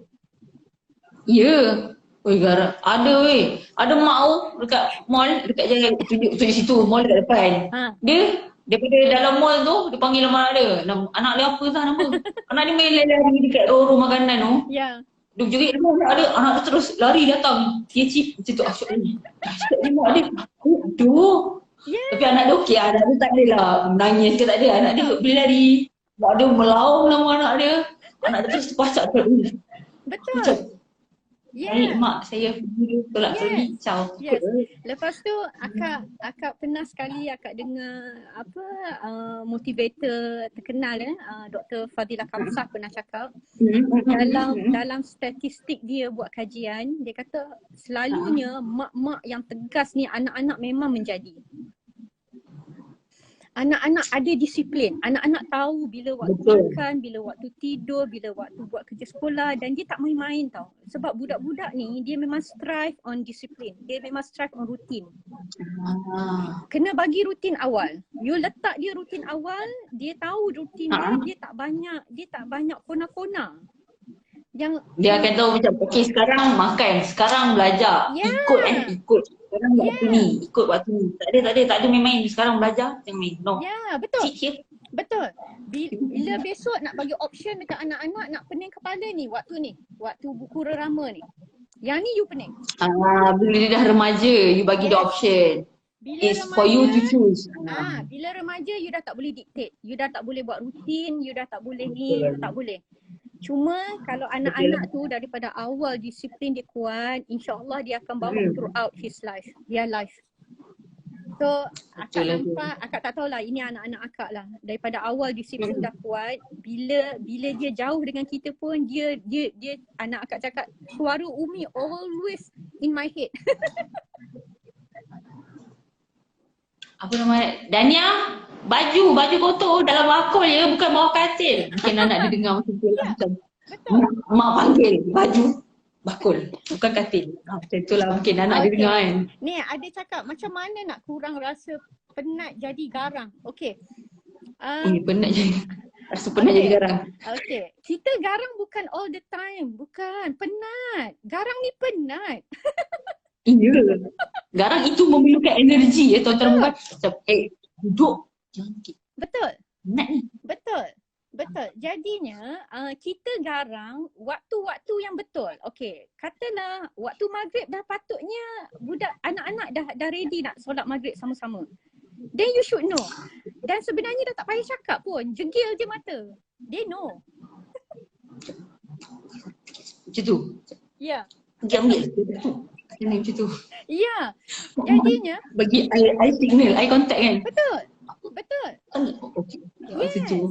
Ya. Garang. Ada mak dekat mall, dekat jalan tunjuk situ, mall dekat depan. Dia daripada dalam mall tu, dia panggil nama anak dia. Anak dia apa tah nama? Anak dia main lari dekat lorong makanan tu. Ya. Dia jerit anak dia terus lari datang. Dia cip macam tu, asyik ni. Asyik ni mak dia. Aduh. Yeah. Tapi anak dia okey, anak dia tak adalah menangis ke tak ada. Anak dia boleh lari. Mak dia melaung nama anak dia. Anak dia terus terpacak ke dia. Betul. Macam, mak saya tolak kicau. Yes. Lepas tu akak pernah sekali akak dengar motivator terkenal Dr. Fadilah Kamsah pernah cakap dalam statistik dia buat kajian, dia kata selalunya mak-mak yang tegas ni anak-anak memang menjadi. Anak-anak ada disiplin. Anak-anak tahu bila waktu makan, bila waktu tidur, bila waktu buat kerja sekolah, dan dia tak main-main tau. Sebab budak-budak ni dia memang strive on disiplin. Dia memang strive on rutin. Kena bagi rutin awal. You letak dia rutin awal, dia tahu rutin dia tak banyak kona-kona. Dia akan tahu macam sekarang makan, sekarang belajar. Ikut. Sekarang waktu ni, ikut waktu ni. Tak ada main-main. Sekarang belajar, jangan main. No. Ya, betul. Betul. Bila besok nak bagi option dekat anak-anak nak pening kepala ni, waktu buku rerama ni. Yang ni you pening. Bila dia dah remaja, you bagi the option. It's for you to choose. Bila remaja, you dah tak boleh dictate. You dah tak boleh buat rutin, you dah tak boleh ni, tak boleh. Cuma kalau anak-anak tu daripada awal disiplin dia kuat, insya-Allah dia akan bawa throughout his life, their life. So akak nampak, akak tak tahulah ini anak-anak akak lah. Daripada awal disiplin dah kuat, bila dia jauh dengan kita pun dia anak akak cakap suara Umi always in my head. Apa nama Dania? Baju kotor dalam bakul je, bukan bawah katil. Mungkin anak dia dengar macam tu lah. Macam mak panggil baju bakul, bukan katil. Macam tu lah mungkin anak dia dengar kan. Ni ada cakap macam mana nak kurang rasa penat jadi garang. Okay. Penat jadi. Rasa penat jadi garang. Okay. Kita garang bukan all the time. Bukan. Penat. Garang ni penat. Iya. Garang itu memerlukan energi tuan-tuan bukan. Macam duduk. Betul. Penat ni. Betul. Jadinya kita garang waktu-waktu yang betul. Okay. Katalah waktu maghrib dah patutnya budak anak-anak dah ready nak solat maghrib sama-sama. Then you should know. Dan sebenarnya dah tak payah cakap pun. Jegil je mata. They know. Macam tu. Ya. Dia ambil macam tu. Ya. Jadinya bagi eye signal, eye contact kan. Betul. Okay. Macam tu.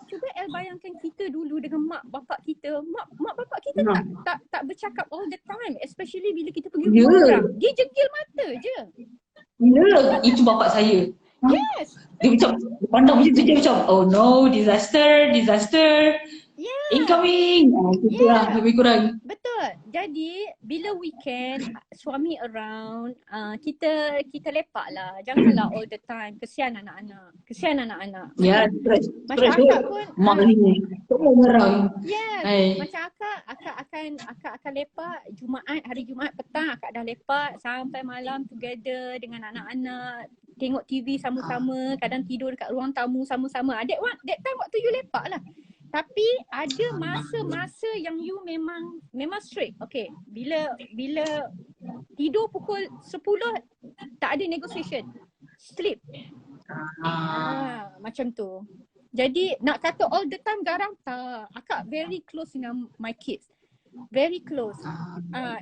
Cuba bayangkan kita dulu dengan mak bapak kita. Mak bapak kita tak bercakap all the time, especially bila kita pergi rumah orang. Dia jegil mata je. Ya, itu bapak saya. Yes. Dia macam, dia pandang macam tu, dia macam, oh no, disaster. Yeah. Incoming. Gitu lah lebih kurang. Betul. Jadi bila weekend suami around, kita lepak lah. Janganlah all the time. Kesian anak-anak. Ya, Macam akak pun mak ni semua orang. yes. Macam akak akan lepak hari Jumaat petang akak dah lepak sampai malam together dengan anak-anak. Tengok TV sama-sama, kadang tidur dekat ruang tamu sama-sama. That time waktu you lepak lah. Tapi ada masa-masa yang you memang straight. Okay, bila tidur pukul 10 tak ada negotiation. Sleep. Macam tu. Jadi nak kata all the time garang tak. Akak very close dengan my kids. Very close.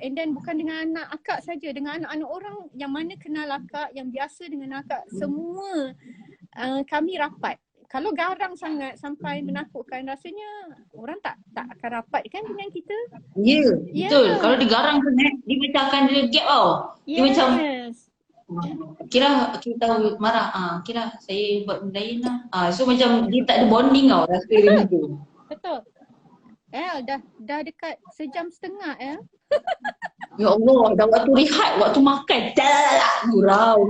And then bukan dengan anak akak saja, dengan anak-anak orang yang mana kenal akak, yang biasa dengan akak, semua kami rapat. Kalau garang sangat sampai menakutkan, rasanya orang tak akan rapat kan dengan kita. Betul. Kalau dia garang sangat, dia macam akan ada gap tau. Dia macam kira kita marah, kira saya buat benda lain lah. So macam dia tak ada bonding tau rasa dia gitu. Betul. Dah dekat sejam setengah Ya Allah, dah waktu rehat, waktu makan. Gurau.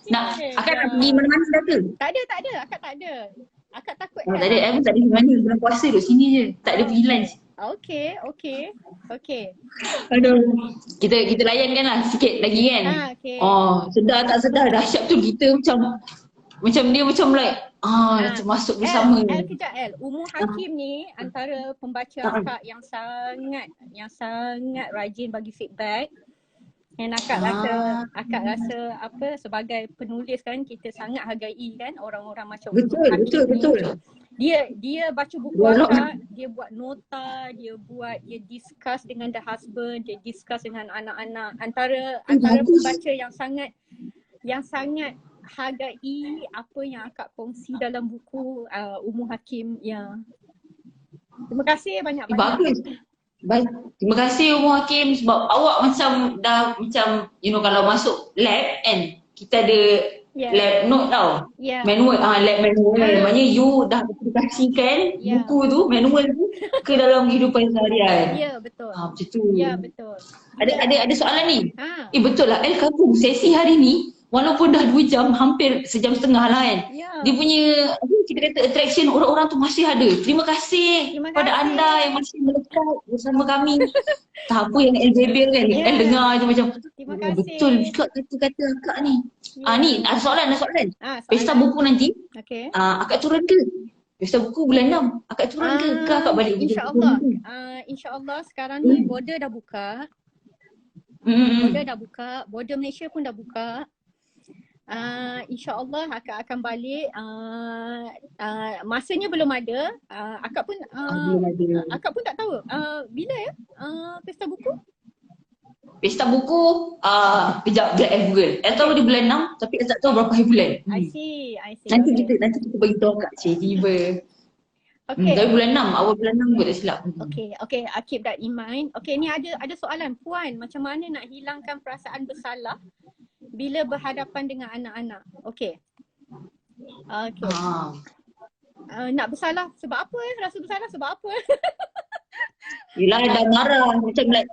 Nak akak nak pergi mana-mana dah ke? Tak ada. Akak tak ada. Akak takut kan? Tak ada. Tak ada pergi mana. Bulan puasa duduk sini je. Tak ada pergi lunch. Okay. Aduh. Kita layankan lah sikit lagi kan. Okay. Sedar tak sedar dahsyat tu kita macam dia macam like macam masuk bersama ni. Kejap Ummu Hakim ni antara pembaca akak yang sangat rajin bagi feedback. Dan akak rasa apa sebagai penulis kan kita sangat hargai kan orang-orang macam Betul. Dia baca buku akak, dia buat nota, dia discuss dengan the husband, dia discuss dengan anak-anak. Antara pembaca yang sangat hargai apa yang akak kongsi dalam buku Ummu Hakim. Terima kasih banyak-banyak. Bagus. Baik. Terima kasih Ummu Hakim sebab awak macam dah macam kalau masuk lab kan kita ada lab note tau. Manual lab manual. Maknanya you dah aplikasikan buku tu, manual tu ke dalam kehidupan seharian. Ya, betul. Macam tu. Ya, betul. Ada soalan ni. Betul lah. Kagum sesi hari ni walaupun dah 2 jam, hampir sejam setengah lah kan. Dia punya, kita kata attraction orang-orang tu masih ada. Terima kasih kepada anda yang masih melekat bersama kami. Tak apa yang El kan, El dengar je macam, betul juga kata-kata akak ni. Ni ada soalan. Pesta buku nanti, akak turun ke? Pesta buku bulan 6, akak turun ke? Ke akak balik? InsyaAllah sekarang ni border dah buka. Border Malaysia pun dah buka. InsyaAllah akak akan balik. Masanya belum ada. Akak pun tak tahu bila pesta buku. Pesta buku kejap Google. Tahu di bulan 6 tapi tak tahu berapa hari bulan. I see. Nanti kita bagi tahu Kak tiba. Dari bulan 6, awal bulan 6 kot tak silap. Okay, I keep that in mind. Okay, ni ada soalan. Puan, macam mana nak hilangkan perasaan bersalah bila berhadapan dengan anak-anak? Okay. Nak bersalah sebab apa Rasa bersalah sebab apa? Yelah dah marah macam like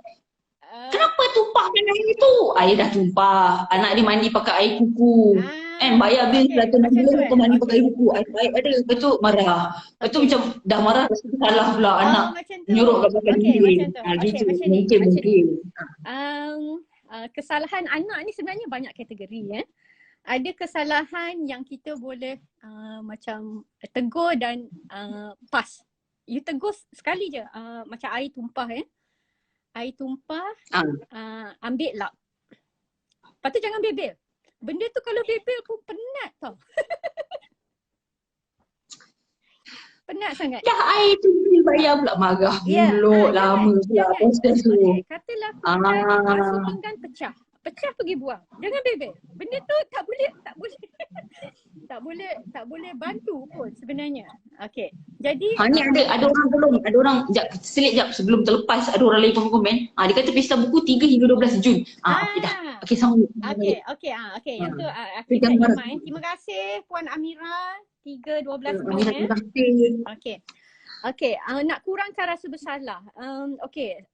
kenapa tumpahkan air tu? Air dah tumpah. Anak dia mandi pakai air kuku. Bayar bil $160 untuk mandi pakai air kuku. Air ada. Betul marah. Betul macam dah marah rasa salah pula anak. Nyuruh kat belakang dia. Gitu. Mungkin. Kesalahan anak ni sebenarnya banyak kategori Ada kesalahan yang kita boleh macam tegur dan pass. You tegur sekali je macam air tumpah Air tumpah, ambil lap. Lepas tu jangan bebel. Benda tu kalau bebel pun penat tau. Penat sangat. Dah air tu bayar pula marah. Mulut lama pula proses tu. Katalah pinggan pecah. Pecah pergi buang. Jangan bebel. Benda tu tak boleh bantu pun sebenarnya. Okey. Jadi ni ada orang tolong, ada orang selit jap sebelum terlepas ada orang lain komen. Dia kata pesta buku 3 hingga 12 Jun. Okey dah. Okey sambung. Okey. Yang tu aku tak main. Terima kasih Puan Amira 3-12 Jun Terima kasih. Okey. Okay, nak kurangkan rasa bersalah. Okay,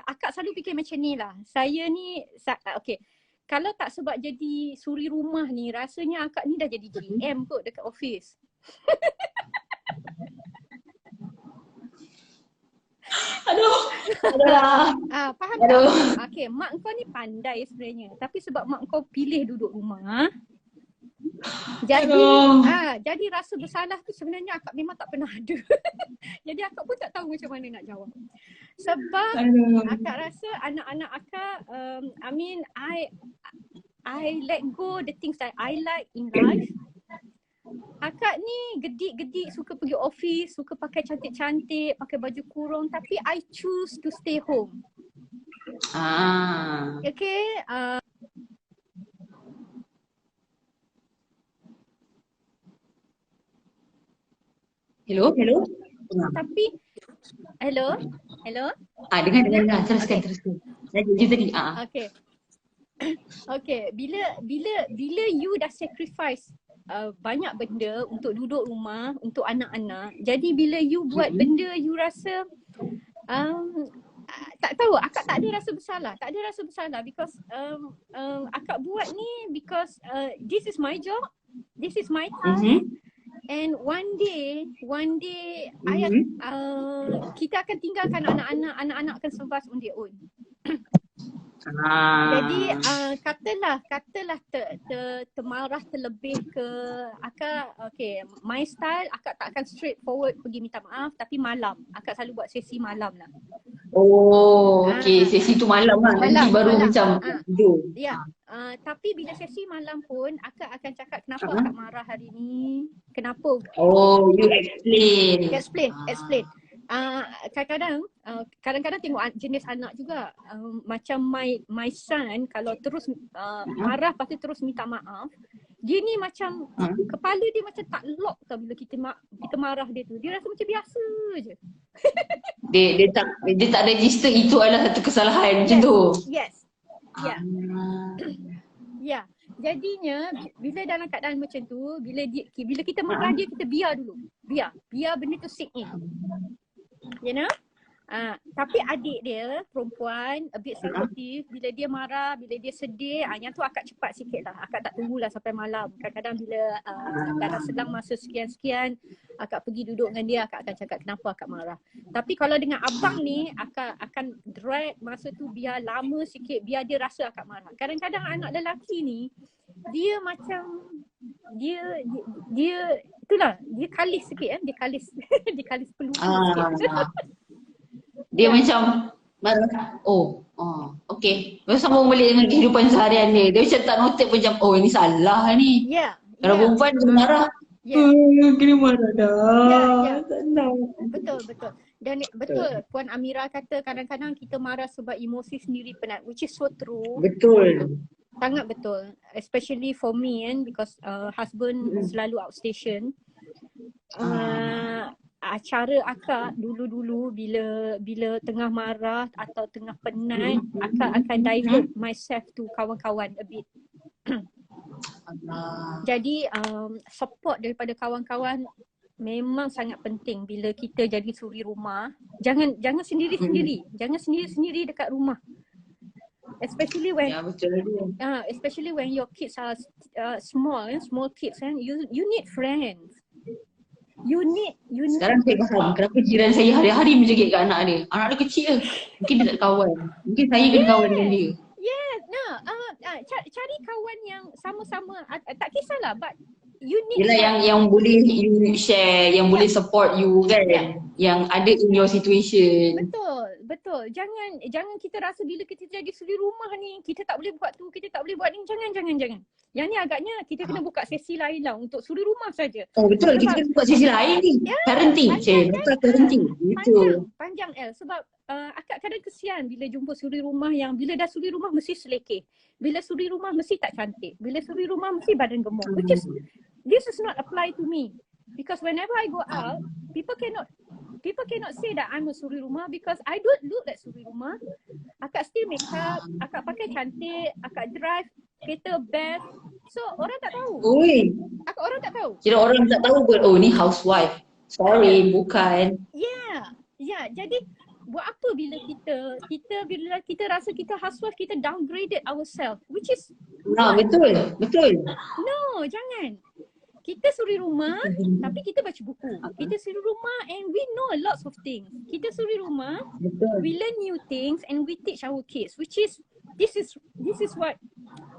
akak selalu fikir macam ni lah. Saya ni, okay. Kalau tak sebab jadi suri rumah ni, rasanya akak ni dah jadi GM kot dekat office. Aduh. Aduh. Faham Aduh. tak? Okay, mak kau ni pandai sebenarnya. Tapi sebab mak kau pilih duduk rumah, jadi rasa bersalah tu sebenarnya akak memang tak pernah ada. Jadi akak pun tak tahu macam mana nak jawab. Sebab akak rasa anak-anak akak, I let go the things that I like in life. Akak ni gedik-gedik suka pergi office, suka pakai cantik-cantik, pakai baju kurung, tapi I choose to stay home. Okay, Hello. tapi hello. Dengar. Teruskan. Lagi tadi. Okay, bila you dah sacrifice banyak benda untuk duduk rumah, untuk anak-anak. Jadi bila you buat benda you rasa tak tahu, akak tak ada rasa bersalah because akak buat ni because this is my job, this is my task. And one day kita akan tinggalkan anak-anak akan survive on their own. Jadi katalah termarah terlebih ke akak, okay, my style akak tak akan straightforward pergi minta maaf, tapi malam akak selalu buat sesi malam lah. Okay, sesi tu malam lah. Nanti baru macam tidur. Ya. Tapi bila sesi malam pun akak akan cakap kenapa akak marah hari ni, kenapa. You explain. Explain. Kadang-kadang tengok jenis anak juga, macam my son kalau terus marah lepas tu terus minta maaf, dia ni macam kepala dia macam tak lock tau bila kita marah dia tu. Dia rasa macam biasa je. Dia tak register itu adalah satu kesalahan macam tu. Yes. Ya. Jadinya bila dalam keadaan macam tu, bila kita marah dia, kita biar dulu. Biar benda tu sink in. You know? Tapi adik dia perempuan a bit sensitive, bila dia marah, bila dia sedih, yang tu akak cepat sikit lah. Akak tak tunggulah sampai malam. Kadang-kadang bila dalam sedang masa sekian-sekian, akak pergi duduk dengan dia, akak akan cakap kenapa akak marah. Tapi kalau dengan abang ni, akak akan drag masa tu biar lama sikit, biar dia rasa akak marah. Kadang-kadang anak lelaki ni, dia macam dia itulah, dia kalis sikit dia kalis dia kalis peluh sikit. Dia macam marah. Okay. Lepas sambung balik dengan kehidupan seharian dia. Dia macam tak noted macam ini salah ni. Kalau perempuan dia marah, kena marah dah. Betul. Dan betul Puan Amira kata kadang-kadang kita marah sebab emosi sendiri penat, which is so true. Betul. Sangat betul. Especially for me because husband selalu outstation. Cara akak dulu-dulu bila tengah marah atau tengah penat, akak akan divert myself to kawan-kawan a bit. Jadi support daripada kawan-kawan memang sangat penting bila kita jadi suri rumah. Jangan sendiri-sendiri. Jangan sendiri-sendiri dekat rumah. Especially when your kids are small kids, you need friends. You need. Sekarang saya faham kenapa jiran saya hari-hari menjegit kat anak dia. Anak dia kecil je. Mungkin dia tak ada kawan. Mungkin saya kena kawan dengan dia. Yes. Cari kawan yang sama-sama. Tak kisahlah, but you need. Yelah yang boleh you share, yang boleh support you kan. Yang ada in your situation. Betul. Jangan kita rasa bila kita jadi suri rumah ni, kita tak boleh buat tu, kita tak boleh buat ni. Jangan. Yang ni agaknya kita kena buka sesi lain lah untuk suri rumah saja. Betul. Kita kena buka sesi lain ni. Parenting. Parenting. Panjang sebab akak kadang kesian bila jumpa suri rumah yang bila dah suri rumah mesti selekeh. Bila suri rumah mesti tak cantik. Bila suri rumah mesti badan gemuk. Which is, this is not apply to me. Because whenever I go out, people cannot say that I'm a suri rumah because I don't look like suri rumah. Akak still make up, akak pakai cantik, akak drive kereta best. So orang tak tahu. Orang tak tahu. Kira orang tak tahu pun, ni housewife. Sorry, bukan. Jadi buat apa bila kita rasa kita housewife, kita downgraded ourselves, which is Betul. no, jangan. Kita suri rumah tapi kita baca buku. Kita suri rumah and we know lots of things. Kita suri rumah, we learn new things and we teach our kids, which is this is what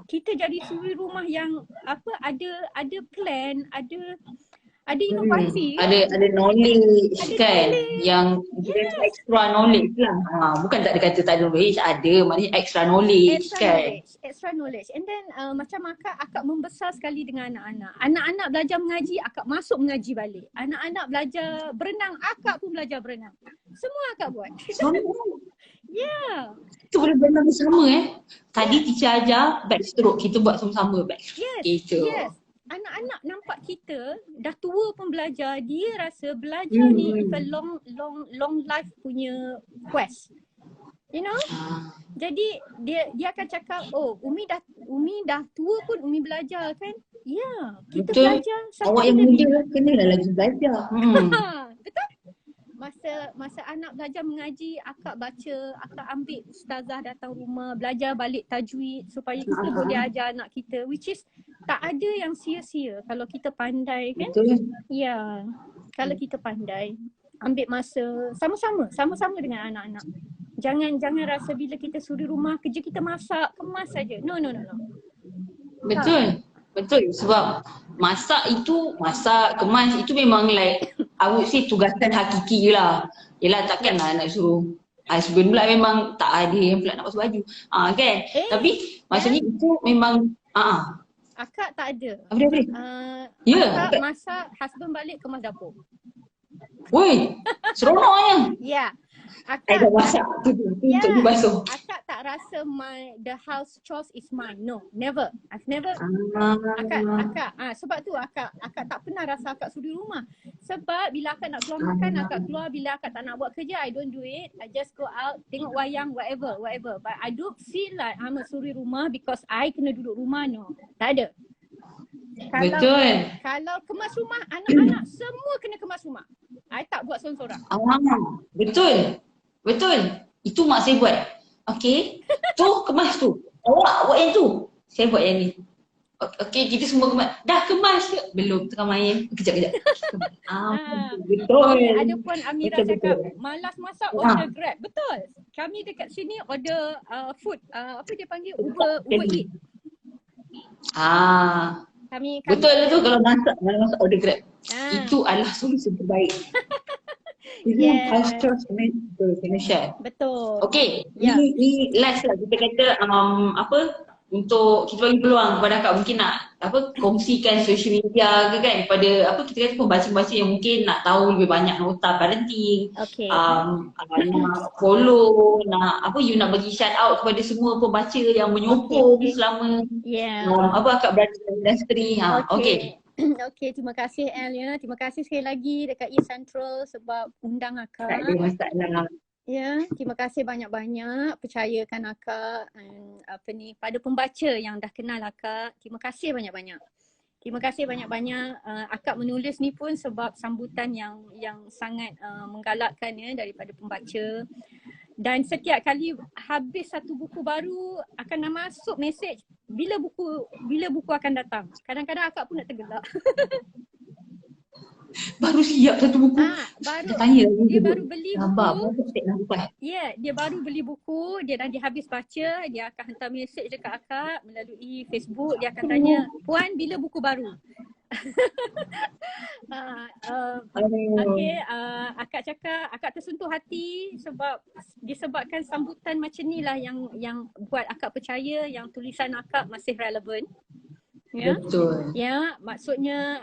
kita jadi suri rumah yang apa, ada plan, ada inovasi. Ada knowledge kan, yang extra knowledge lah. Bukan tak ada kata tak ada knowledge, ada, maknanya extra knowledge kan. Extra knowledge. And then macam akak membesar sekali dengan anak-anak. Anak-anak belajar mengaji, akak masuk mengaji balik. Anak-anak belajar berenang, akak pun belajar berenang. Semua akak buat. Kita boleh berenang bersama Tadi teacher ajar backstroke, kita buat sama-sama backstroke. Yes. Anak-anak nampak kita dah tua pun belajar, dia rasa belajar ni is a long life punya quest. You know? Jadi dia akan cakap, oh Umi dah tua pun Umi belajar kan? Ya, kita belajar. Awak yang muda kenalah lagi belajar. Betul? Masa anak belajar mengaji, akak baca, akak ambil ustazah datang rumah, belajar balik tajwid supaya kita boleh ajar anak kita, which is tak ada yang sia-sia kalau kita pandai kan. Ya, kalau kita pandai ambil masa sama-sama dengan anak-anak. Jangan rasa bila kita suri rumah, kerja kita masak, kemas saja. No. Betul sebab masak, kemas itu memang like I would say tugasan hakiki lah. Yelah takkanlah nak suruh husband pula, memang tak ada yang pula nak basuh baju. Kan? Tapi maksudnya itu memang akak tak ada. Boleh. Akak masak, husband balik kemas dapur. Woi, seronoknya. Ya. Akak dah masak untuk dibasuh. Akak tak rasa the house chores is mine. No, never. I've never. Akak sebab tu akak tak pernah rasa akak suri rumah. Sebab bila akak nak keluar makan, akak keluar. Bila akak tak nak buat kerja, I don't do it. I just go out, tengok wayang, whatever. But I don't feel like I'm a suri rumah because I kena duduk rumah. No, tak ada. Kalau kemas rumah, anak-anak semua kena kemas rumah. I tak buat seorang-seorang. Betul. Itu mak saya buat. Okay. Tu kemas tu. Awak buat yang tu. Saya buat yang ni. Okay, kita semua kemas. Dah kemas ke? Belum, tengah main. Kejap. Betul. Ada Puan Amira cakap, malas masak, order Grab. Betul. Kami dekat sini order food. Apa dia panggil? Uber Eat. Kami betul tu, kalau masak order Grab. Itu adalah solusi terbaik. Ini house chores kena share. Betul. Okay, ni last lah kita kata untuk kita bagi peluang kepada akak, mungkin nak kongsikan social media ke kan, kepada kita kata pembaca-pembaca yang mungkin nak tahu lebih banyak nota parenting. Okay. Nak follow, you nak bagi shout out kepada semua pembaca yang menyokong selama akak berada dalam industri. Okay, terima kasih El ya. Terima kasih sekali lagi dekat East Central sebab undang akak. Tak ada masalah. Ya, terima kasih banyak-banyak percayakan akak pada pembaca yang dah kenal akak. Terima kasih banyak-banyak. Terima kasih banyak-banyak. Akak menulis ni pun sebab sambutan yang sangat menggalakkan ya daripada pembaca. Dan setiap kali habis satu buku baru akan masuk mesej bila buku akan datang. Kadang-kadang akak pun nak tergelak. Baru siap satu buku. Dia baru beli buku. Dia baru beli buku, dia dah habis baca, dia akan hantar mesej dekat akak melalui Facebook. Dia akan tanya, Puan bila buku baru? Akak cakap akak tersentuh hati sebab disebabkan sambutan macam ni lah yang buat akak percaya yang tulisan akak masih relevan. Ya. Betul. Ya, maksudnya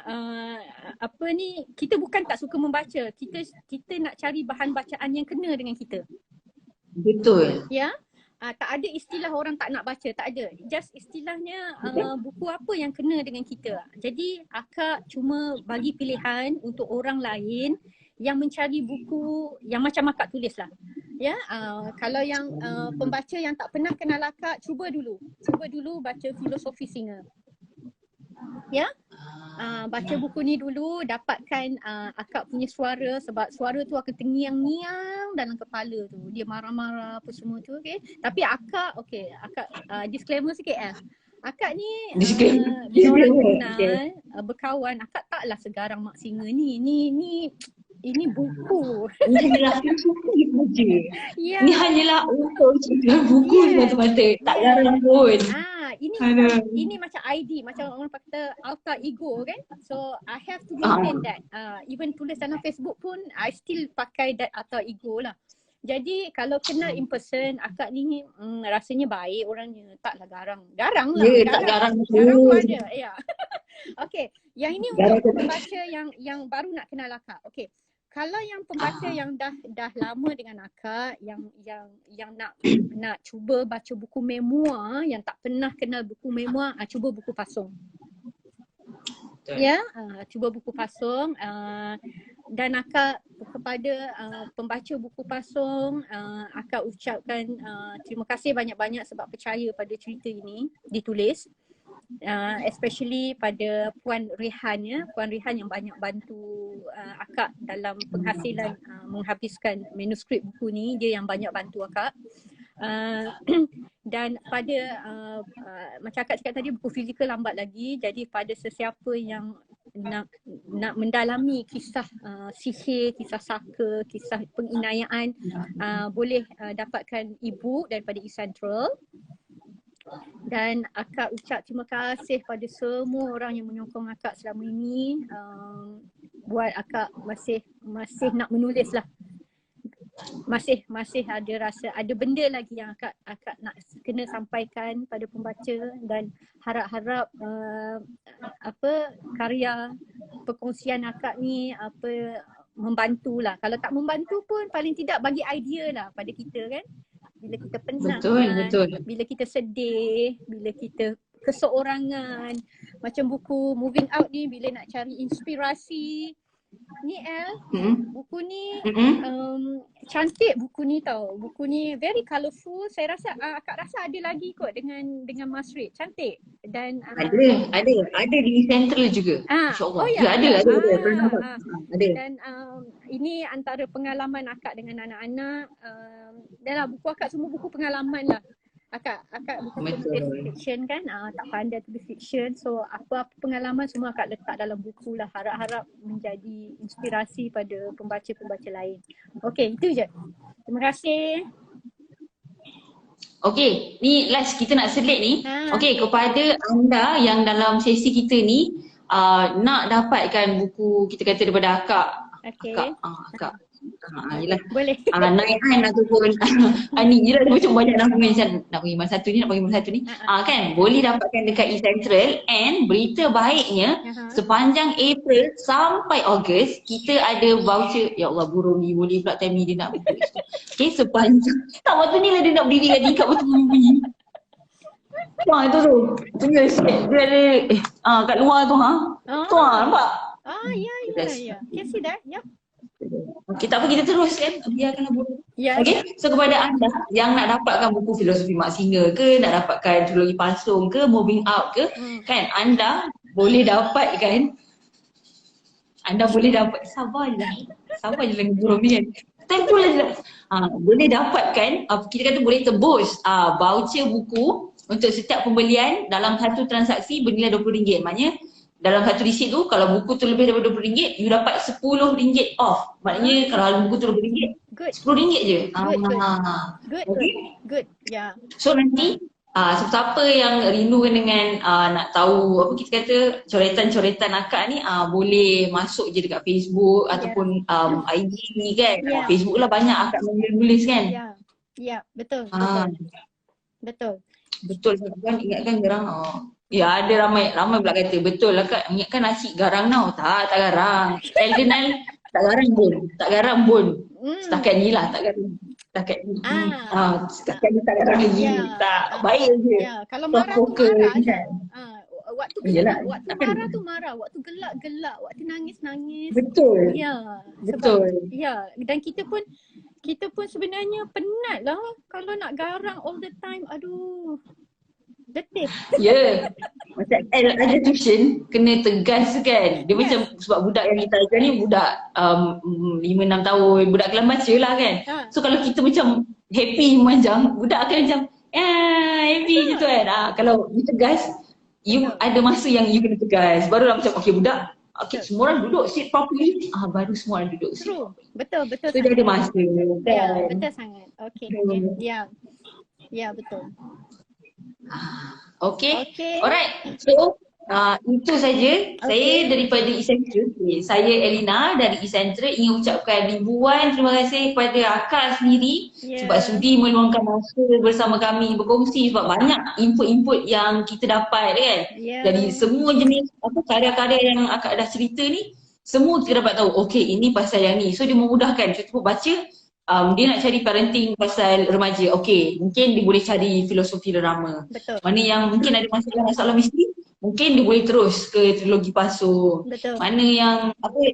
kita bukan tak suka membaca. Kita nak cari bahan bacaan yang kena dengan kita. Betul. Ya. Tak ada istilah orang tak nak baca, tak ada. Just istilahnya buku apa yang kena dengan kita. Jadi akak cuma bagi pilihan untuk orang lain yang mencari buku yang macam akak tulis lah. Ya, kalau yang pembaca yang tak pernah kenal akak, cuba dulu baca Filosofi Singa. Ya. Baca buku ni dulu, dapatkan akak punya suara, sebab suara tu akan terngiang-ngiang dalam kepala tu. Dia marah-marah apa semua tu, okey. Tapi akak disclaimer sikit Akak ni bila orang kenal, berkawan, akak taklah segarang Mak Singa ni. Ini buku. Ini hanyalah filosofi saja. Ya. Ini hanyalah untuk cerita buku semata-mata. Tak garang pun. Ini macam ID, macam orang kata alter ego kan. So I have to maintain that. Even tulis dalam Facebook pun I still pakai that alter ego lah. Jadi kalau kenal in person, akak ni rasanya baik orangnya. Taklah garang. Garang lah. Tak garang Garang pun. pun ada. Ya. Okay. Yang ini untuk pembaca yang baru nak kenal akak. Okay. Kalau yang pembaca yang dah lama dengan akak, yang nak cuba baca buku memoir, yang tak pernah kenal buku memoir, cuba buku Pasung. Ya, cuba buku Pasung. Dan akak kepada pembaca buku Pasung, akak ucapkan terima kasih banyak-banyak sebab percaya pada cerita ini ditulis. Especially pada Puan Rehan Puan Rehan yang banyak bantu akak dalam penghasilan menghabiskan manuskrip buku ni. Dia yang banyak bantu akak. Dan pada macam akak cakap tadi, buku fizikal lambat lagi. Jadi pada sesiapa yang nak mendalami kisah sihir, kisah saka, kisah penginayaan, boleh dapatkan e-book daripada eCentral. Dan akak ucap terima kasih pada semua orang yang menyokong akak selama ini, buat akak masih nak menulis lah. Masih ada rasa, ada benda lagi yang akak nak kena sampaikan pada pembaca, dan harap-harap karya perkongsian akak ni membantulah. Kalau tak membantu pun paling tidak bagi idea lah pada kita kan. Bila kita penat, betul. Bila kita sedih, bila kita keseorangan. Macam buku Moving Out ni, bila nak cari inspirasi. Ni buku ni cantik buku ni tau. Buku ni very colourful. Saya rasa akak rasa ada lagi kot dengan Mas Red. Cantik. Dan ada di Central juga. InsyaAllah. Ada. Dan ini antara pengalaman akak dengan anak-anak. Dan lah, buku akak semua buku pengalaman lah. Akak bukan tulis fiction kan, tak pandai tulis fiction. So apa-apa pengalaman semua akak letak dalam buku lah. Harap-harap menjadi inspirasi pada pembaca-pembaca lain. Okey, itu je. Terima kasih. Okey, ni last kita nak selit ni. Okey, kepada anda yang dalam sesi kita ni nak dapatkan buku kita kata daripada akak. Okey. Akak. Yelah. Boleh. Naihan ataupun ni jelas macam banyak nak panggil mana satu ni. Kan boleh dapatkan dekat eCentral. And berita baiknya sepanjang April sampai Ogos kita ada voucher. Ya Allah, burung ni boleh pula time ni dia nak buku. Okay, sepanjang tak waktu ni lah dia nak berdiri lagi kat betul bunyi. Itu tu. Punya dia ada kat luar tu Tu nampak? Ya. Can see that? Ya. Okay, tak apa, kita terus kan. Biarkanlah burung. Ya. Okay, so kepada anda yang nak dapatkan buku Filosofi Mak Singa ke, nak dapatkan Trilogi Pasung ke, Moving Out ke, kan anda boleh dapatkan. Sabar je dengan burung ni kan. Tempoh je. Boleh dapatkan, kita kata boleh tebus voucher buku untuk setiap pembelian dalam satu transaksi bernilai RM20. Maknanya dalam satu receipt tu, kalau buku tu lebih daripada RM20, you dapat RM10 off. Maknanya kalau buku tu RM20, RM10 je. Good. Ya. So nanti siapa yang rindu dengan nak tahu apa kita kata coretan-coretan akak ni, boleh masuk je dekat Facebook ataupun IG ni kan. Facebook lah banyak akak menulis kan. Ya, betul. Betul, kan ingatkan gerang. Ya, ada ramai pula kata betul lah Kak, ingatkan nasi garang tau. Tak garang. Eldenal tak garang pun. Setakat ni lah tak garang. Setakat ni. Setakat ni tak garang lagi. Tak, baik je. Ya, kalau marah tu marah je. Waktu marah tu marah, waktu gelak, waktu nangis. Betul. Ya. Betul. Ya, dan kita pun sebenarnya penat lah kalau nak garang all the time. Aduh. Letih. Ya. Macam ada tuition kena tegas kan. Dia macam sebab budak yang kita ajar ni budak 5-6 tahun, budak kelas baca lah kan. So kalau kita macam happy manjang, budak akan macam happy je tu kan. Kalau you tegas, you ada masa yang you kena tegas. Barulah macam okay budak, okay semua orang duduk sit properly. Baru semua orang duduk sit properly. Betul So dia ada masa kan. Betul sangat. Okay. Ya betul. Okay. Alright. So itu saja. Saya daripada Essential. Saya Elina dari Essential ingin ucapkan ribuan terima kasih kepada Akak sendiri sebab sudi meluangkan masa bersama kami berkongsi sebab banyak input-input yang kita dapat kan. Dari semua jenis karya-karya yang Akak dah cerita ni, semua kita dapat tahu okay ini pasal yang ni. So dia memudahkan kita pun baca. Dia nak cari parenting pasal remaja. Okay, mungkin dia boleh cari filosofi drama. Mana yang mungkin ada masalah misteri, mungkin dia boleh terus ke trilogi Pasu. Mana yang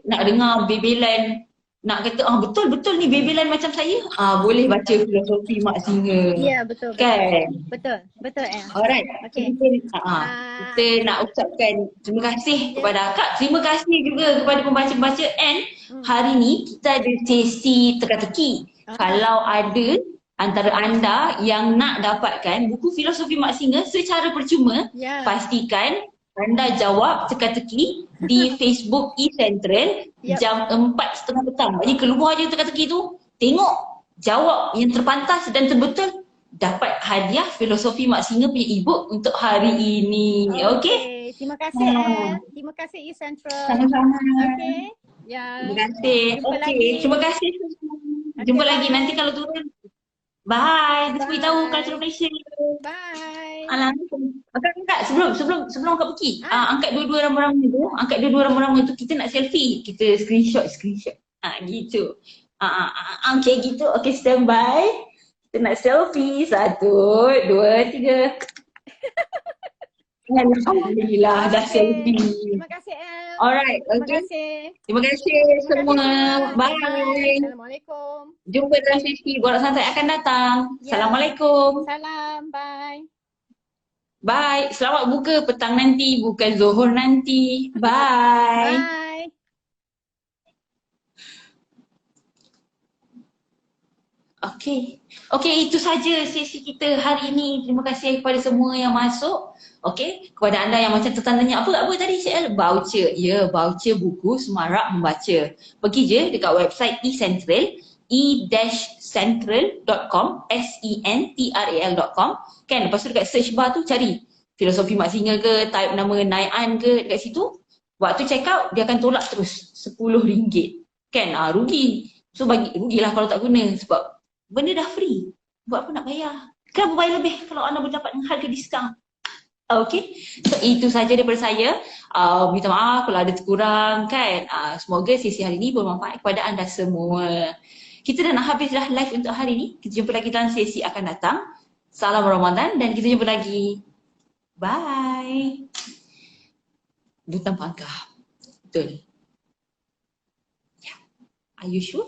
nak dengar bebelan, nak kata betul ni bebelan macam saya, boleh baca filosofi Mak Singa. Ya, betul. Kan? Betul. Alright. Okay. Kita nak ucapkan terima kasih kepada Akak. Terima kasih juga kepada pembaca-pembaca and hari ni kita ada sesi teka-teki. Kalau ada antara anda yang nak dapatkan buku filosofi Mak Singa secara percuma, pastikan anda jawab teka-teki di Facebook eCentral jam 4:30 petang. Jadi keluar je teka-teki tu, tengok, jawab yang terpantas dan terbetul, dapat hadiah filosofi Mak Singa punya e-book untuk hari ini. Okay? Terima kasih terima kasih eCentral. Sama-sama. Okay. Ya. Terima kasih. Okay. Terima kasih. Jumpa lagi nanti kalau turun. Bye. Kita beritahu Cultural Malaysia. Bye. Angkat sebelum Kak pergi. Angkat dua-dua ramai-ramai tu kita nak selfie. Kita screenshot. Gitu. Okay gitu. Okay, stand by. Kita nak selfie. 1, 2, 3. Alhamdulillah dah selfie. Terima kasih El. Alright, Terima kasih semua. Bye. Assalamualaikum. Jumpa dalam sesi Borak Santai akan datang. Assalamualaikum. Salam, bye. Bye. Selamat buka petang nanti, bukan zuhur nanti. Bye. Bye. Okay, itu saja sesi kita hari ini. Terima kasih kepada semua yang masuk. Okay, kepada anda yang macam tertanya apa tadi Cik El? Voucher. Ya, voucher buku Semarak Membaca. Pergi je dekat website eCentral, e-central.com, SENTRAL.com. Kan, lepas tu dekat search bar tu cari filosofi Mak Singa ke, type nama Naian ke dekat situ. Waktu check out, dia akan tolak terus RM10. Kan, rugi. So rugilah kalau tak guna sebab benda dah free. Buat apa nak bayar? Kenapa bayar lebih kalau anda boleh dapat harga diskaun? Okay, so itu saja daripada saya. Minta maaf kalau ada terkurang kan. Semoga sesi hari ini bermanfaat kepada anda semua. Kita dah nak habis dah live untuk hari ini. Kita jumpa lagi dalam sesi akan datang. Salam Ramadan dan kita jumpa lagi. Bye. Butang pangkah. Betul. Yeah. Are you sure?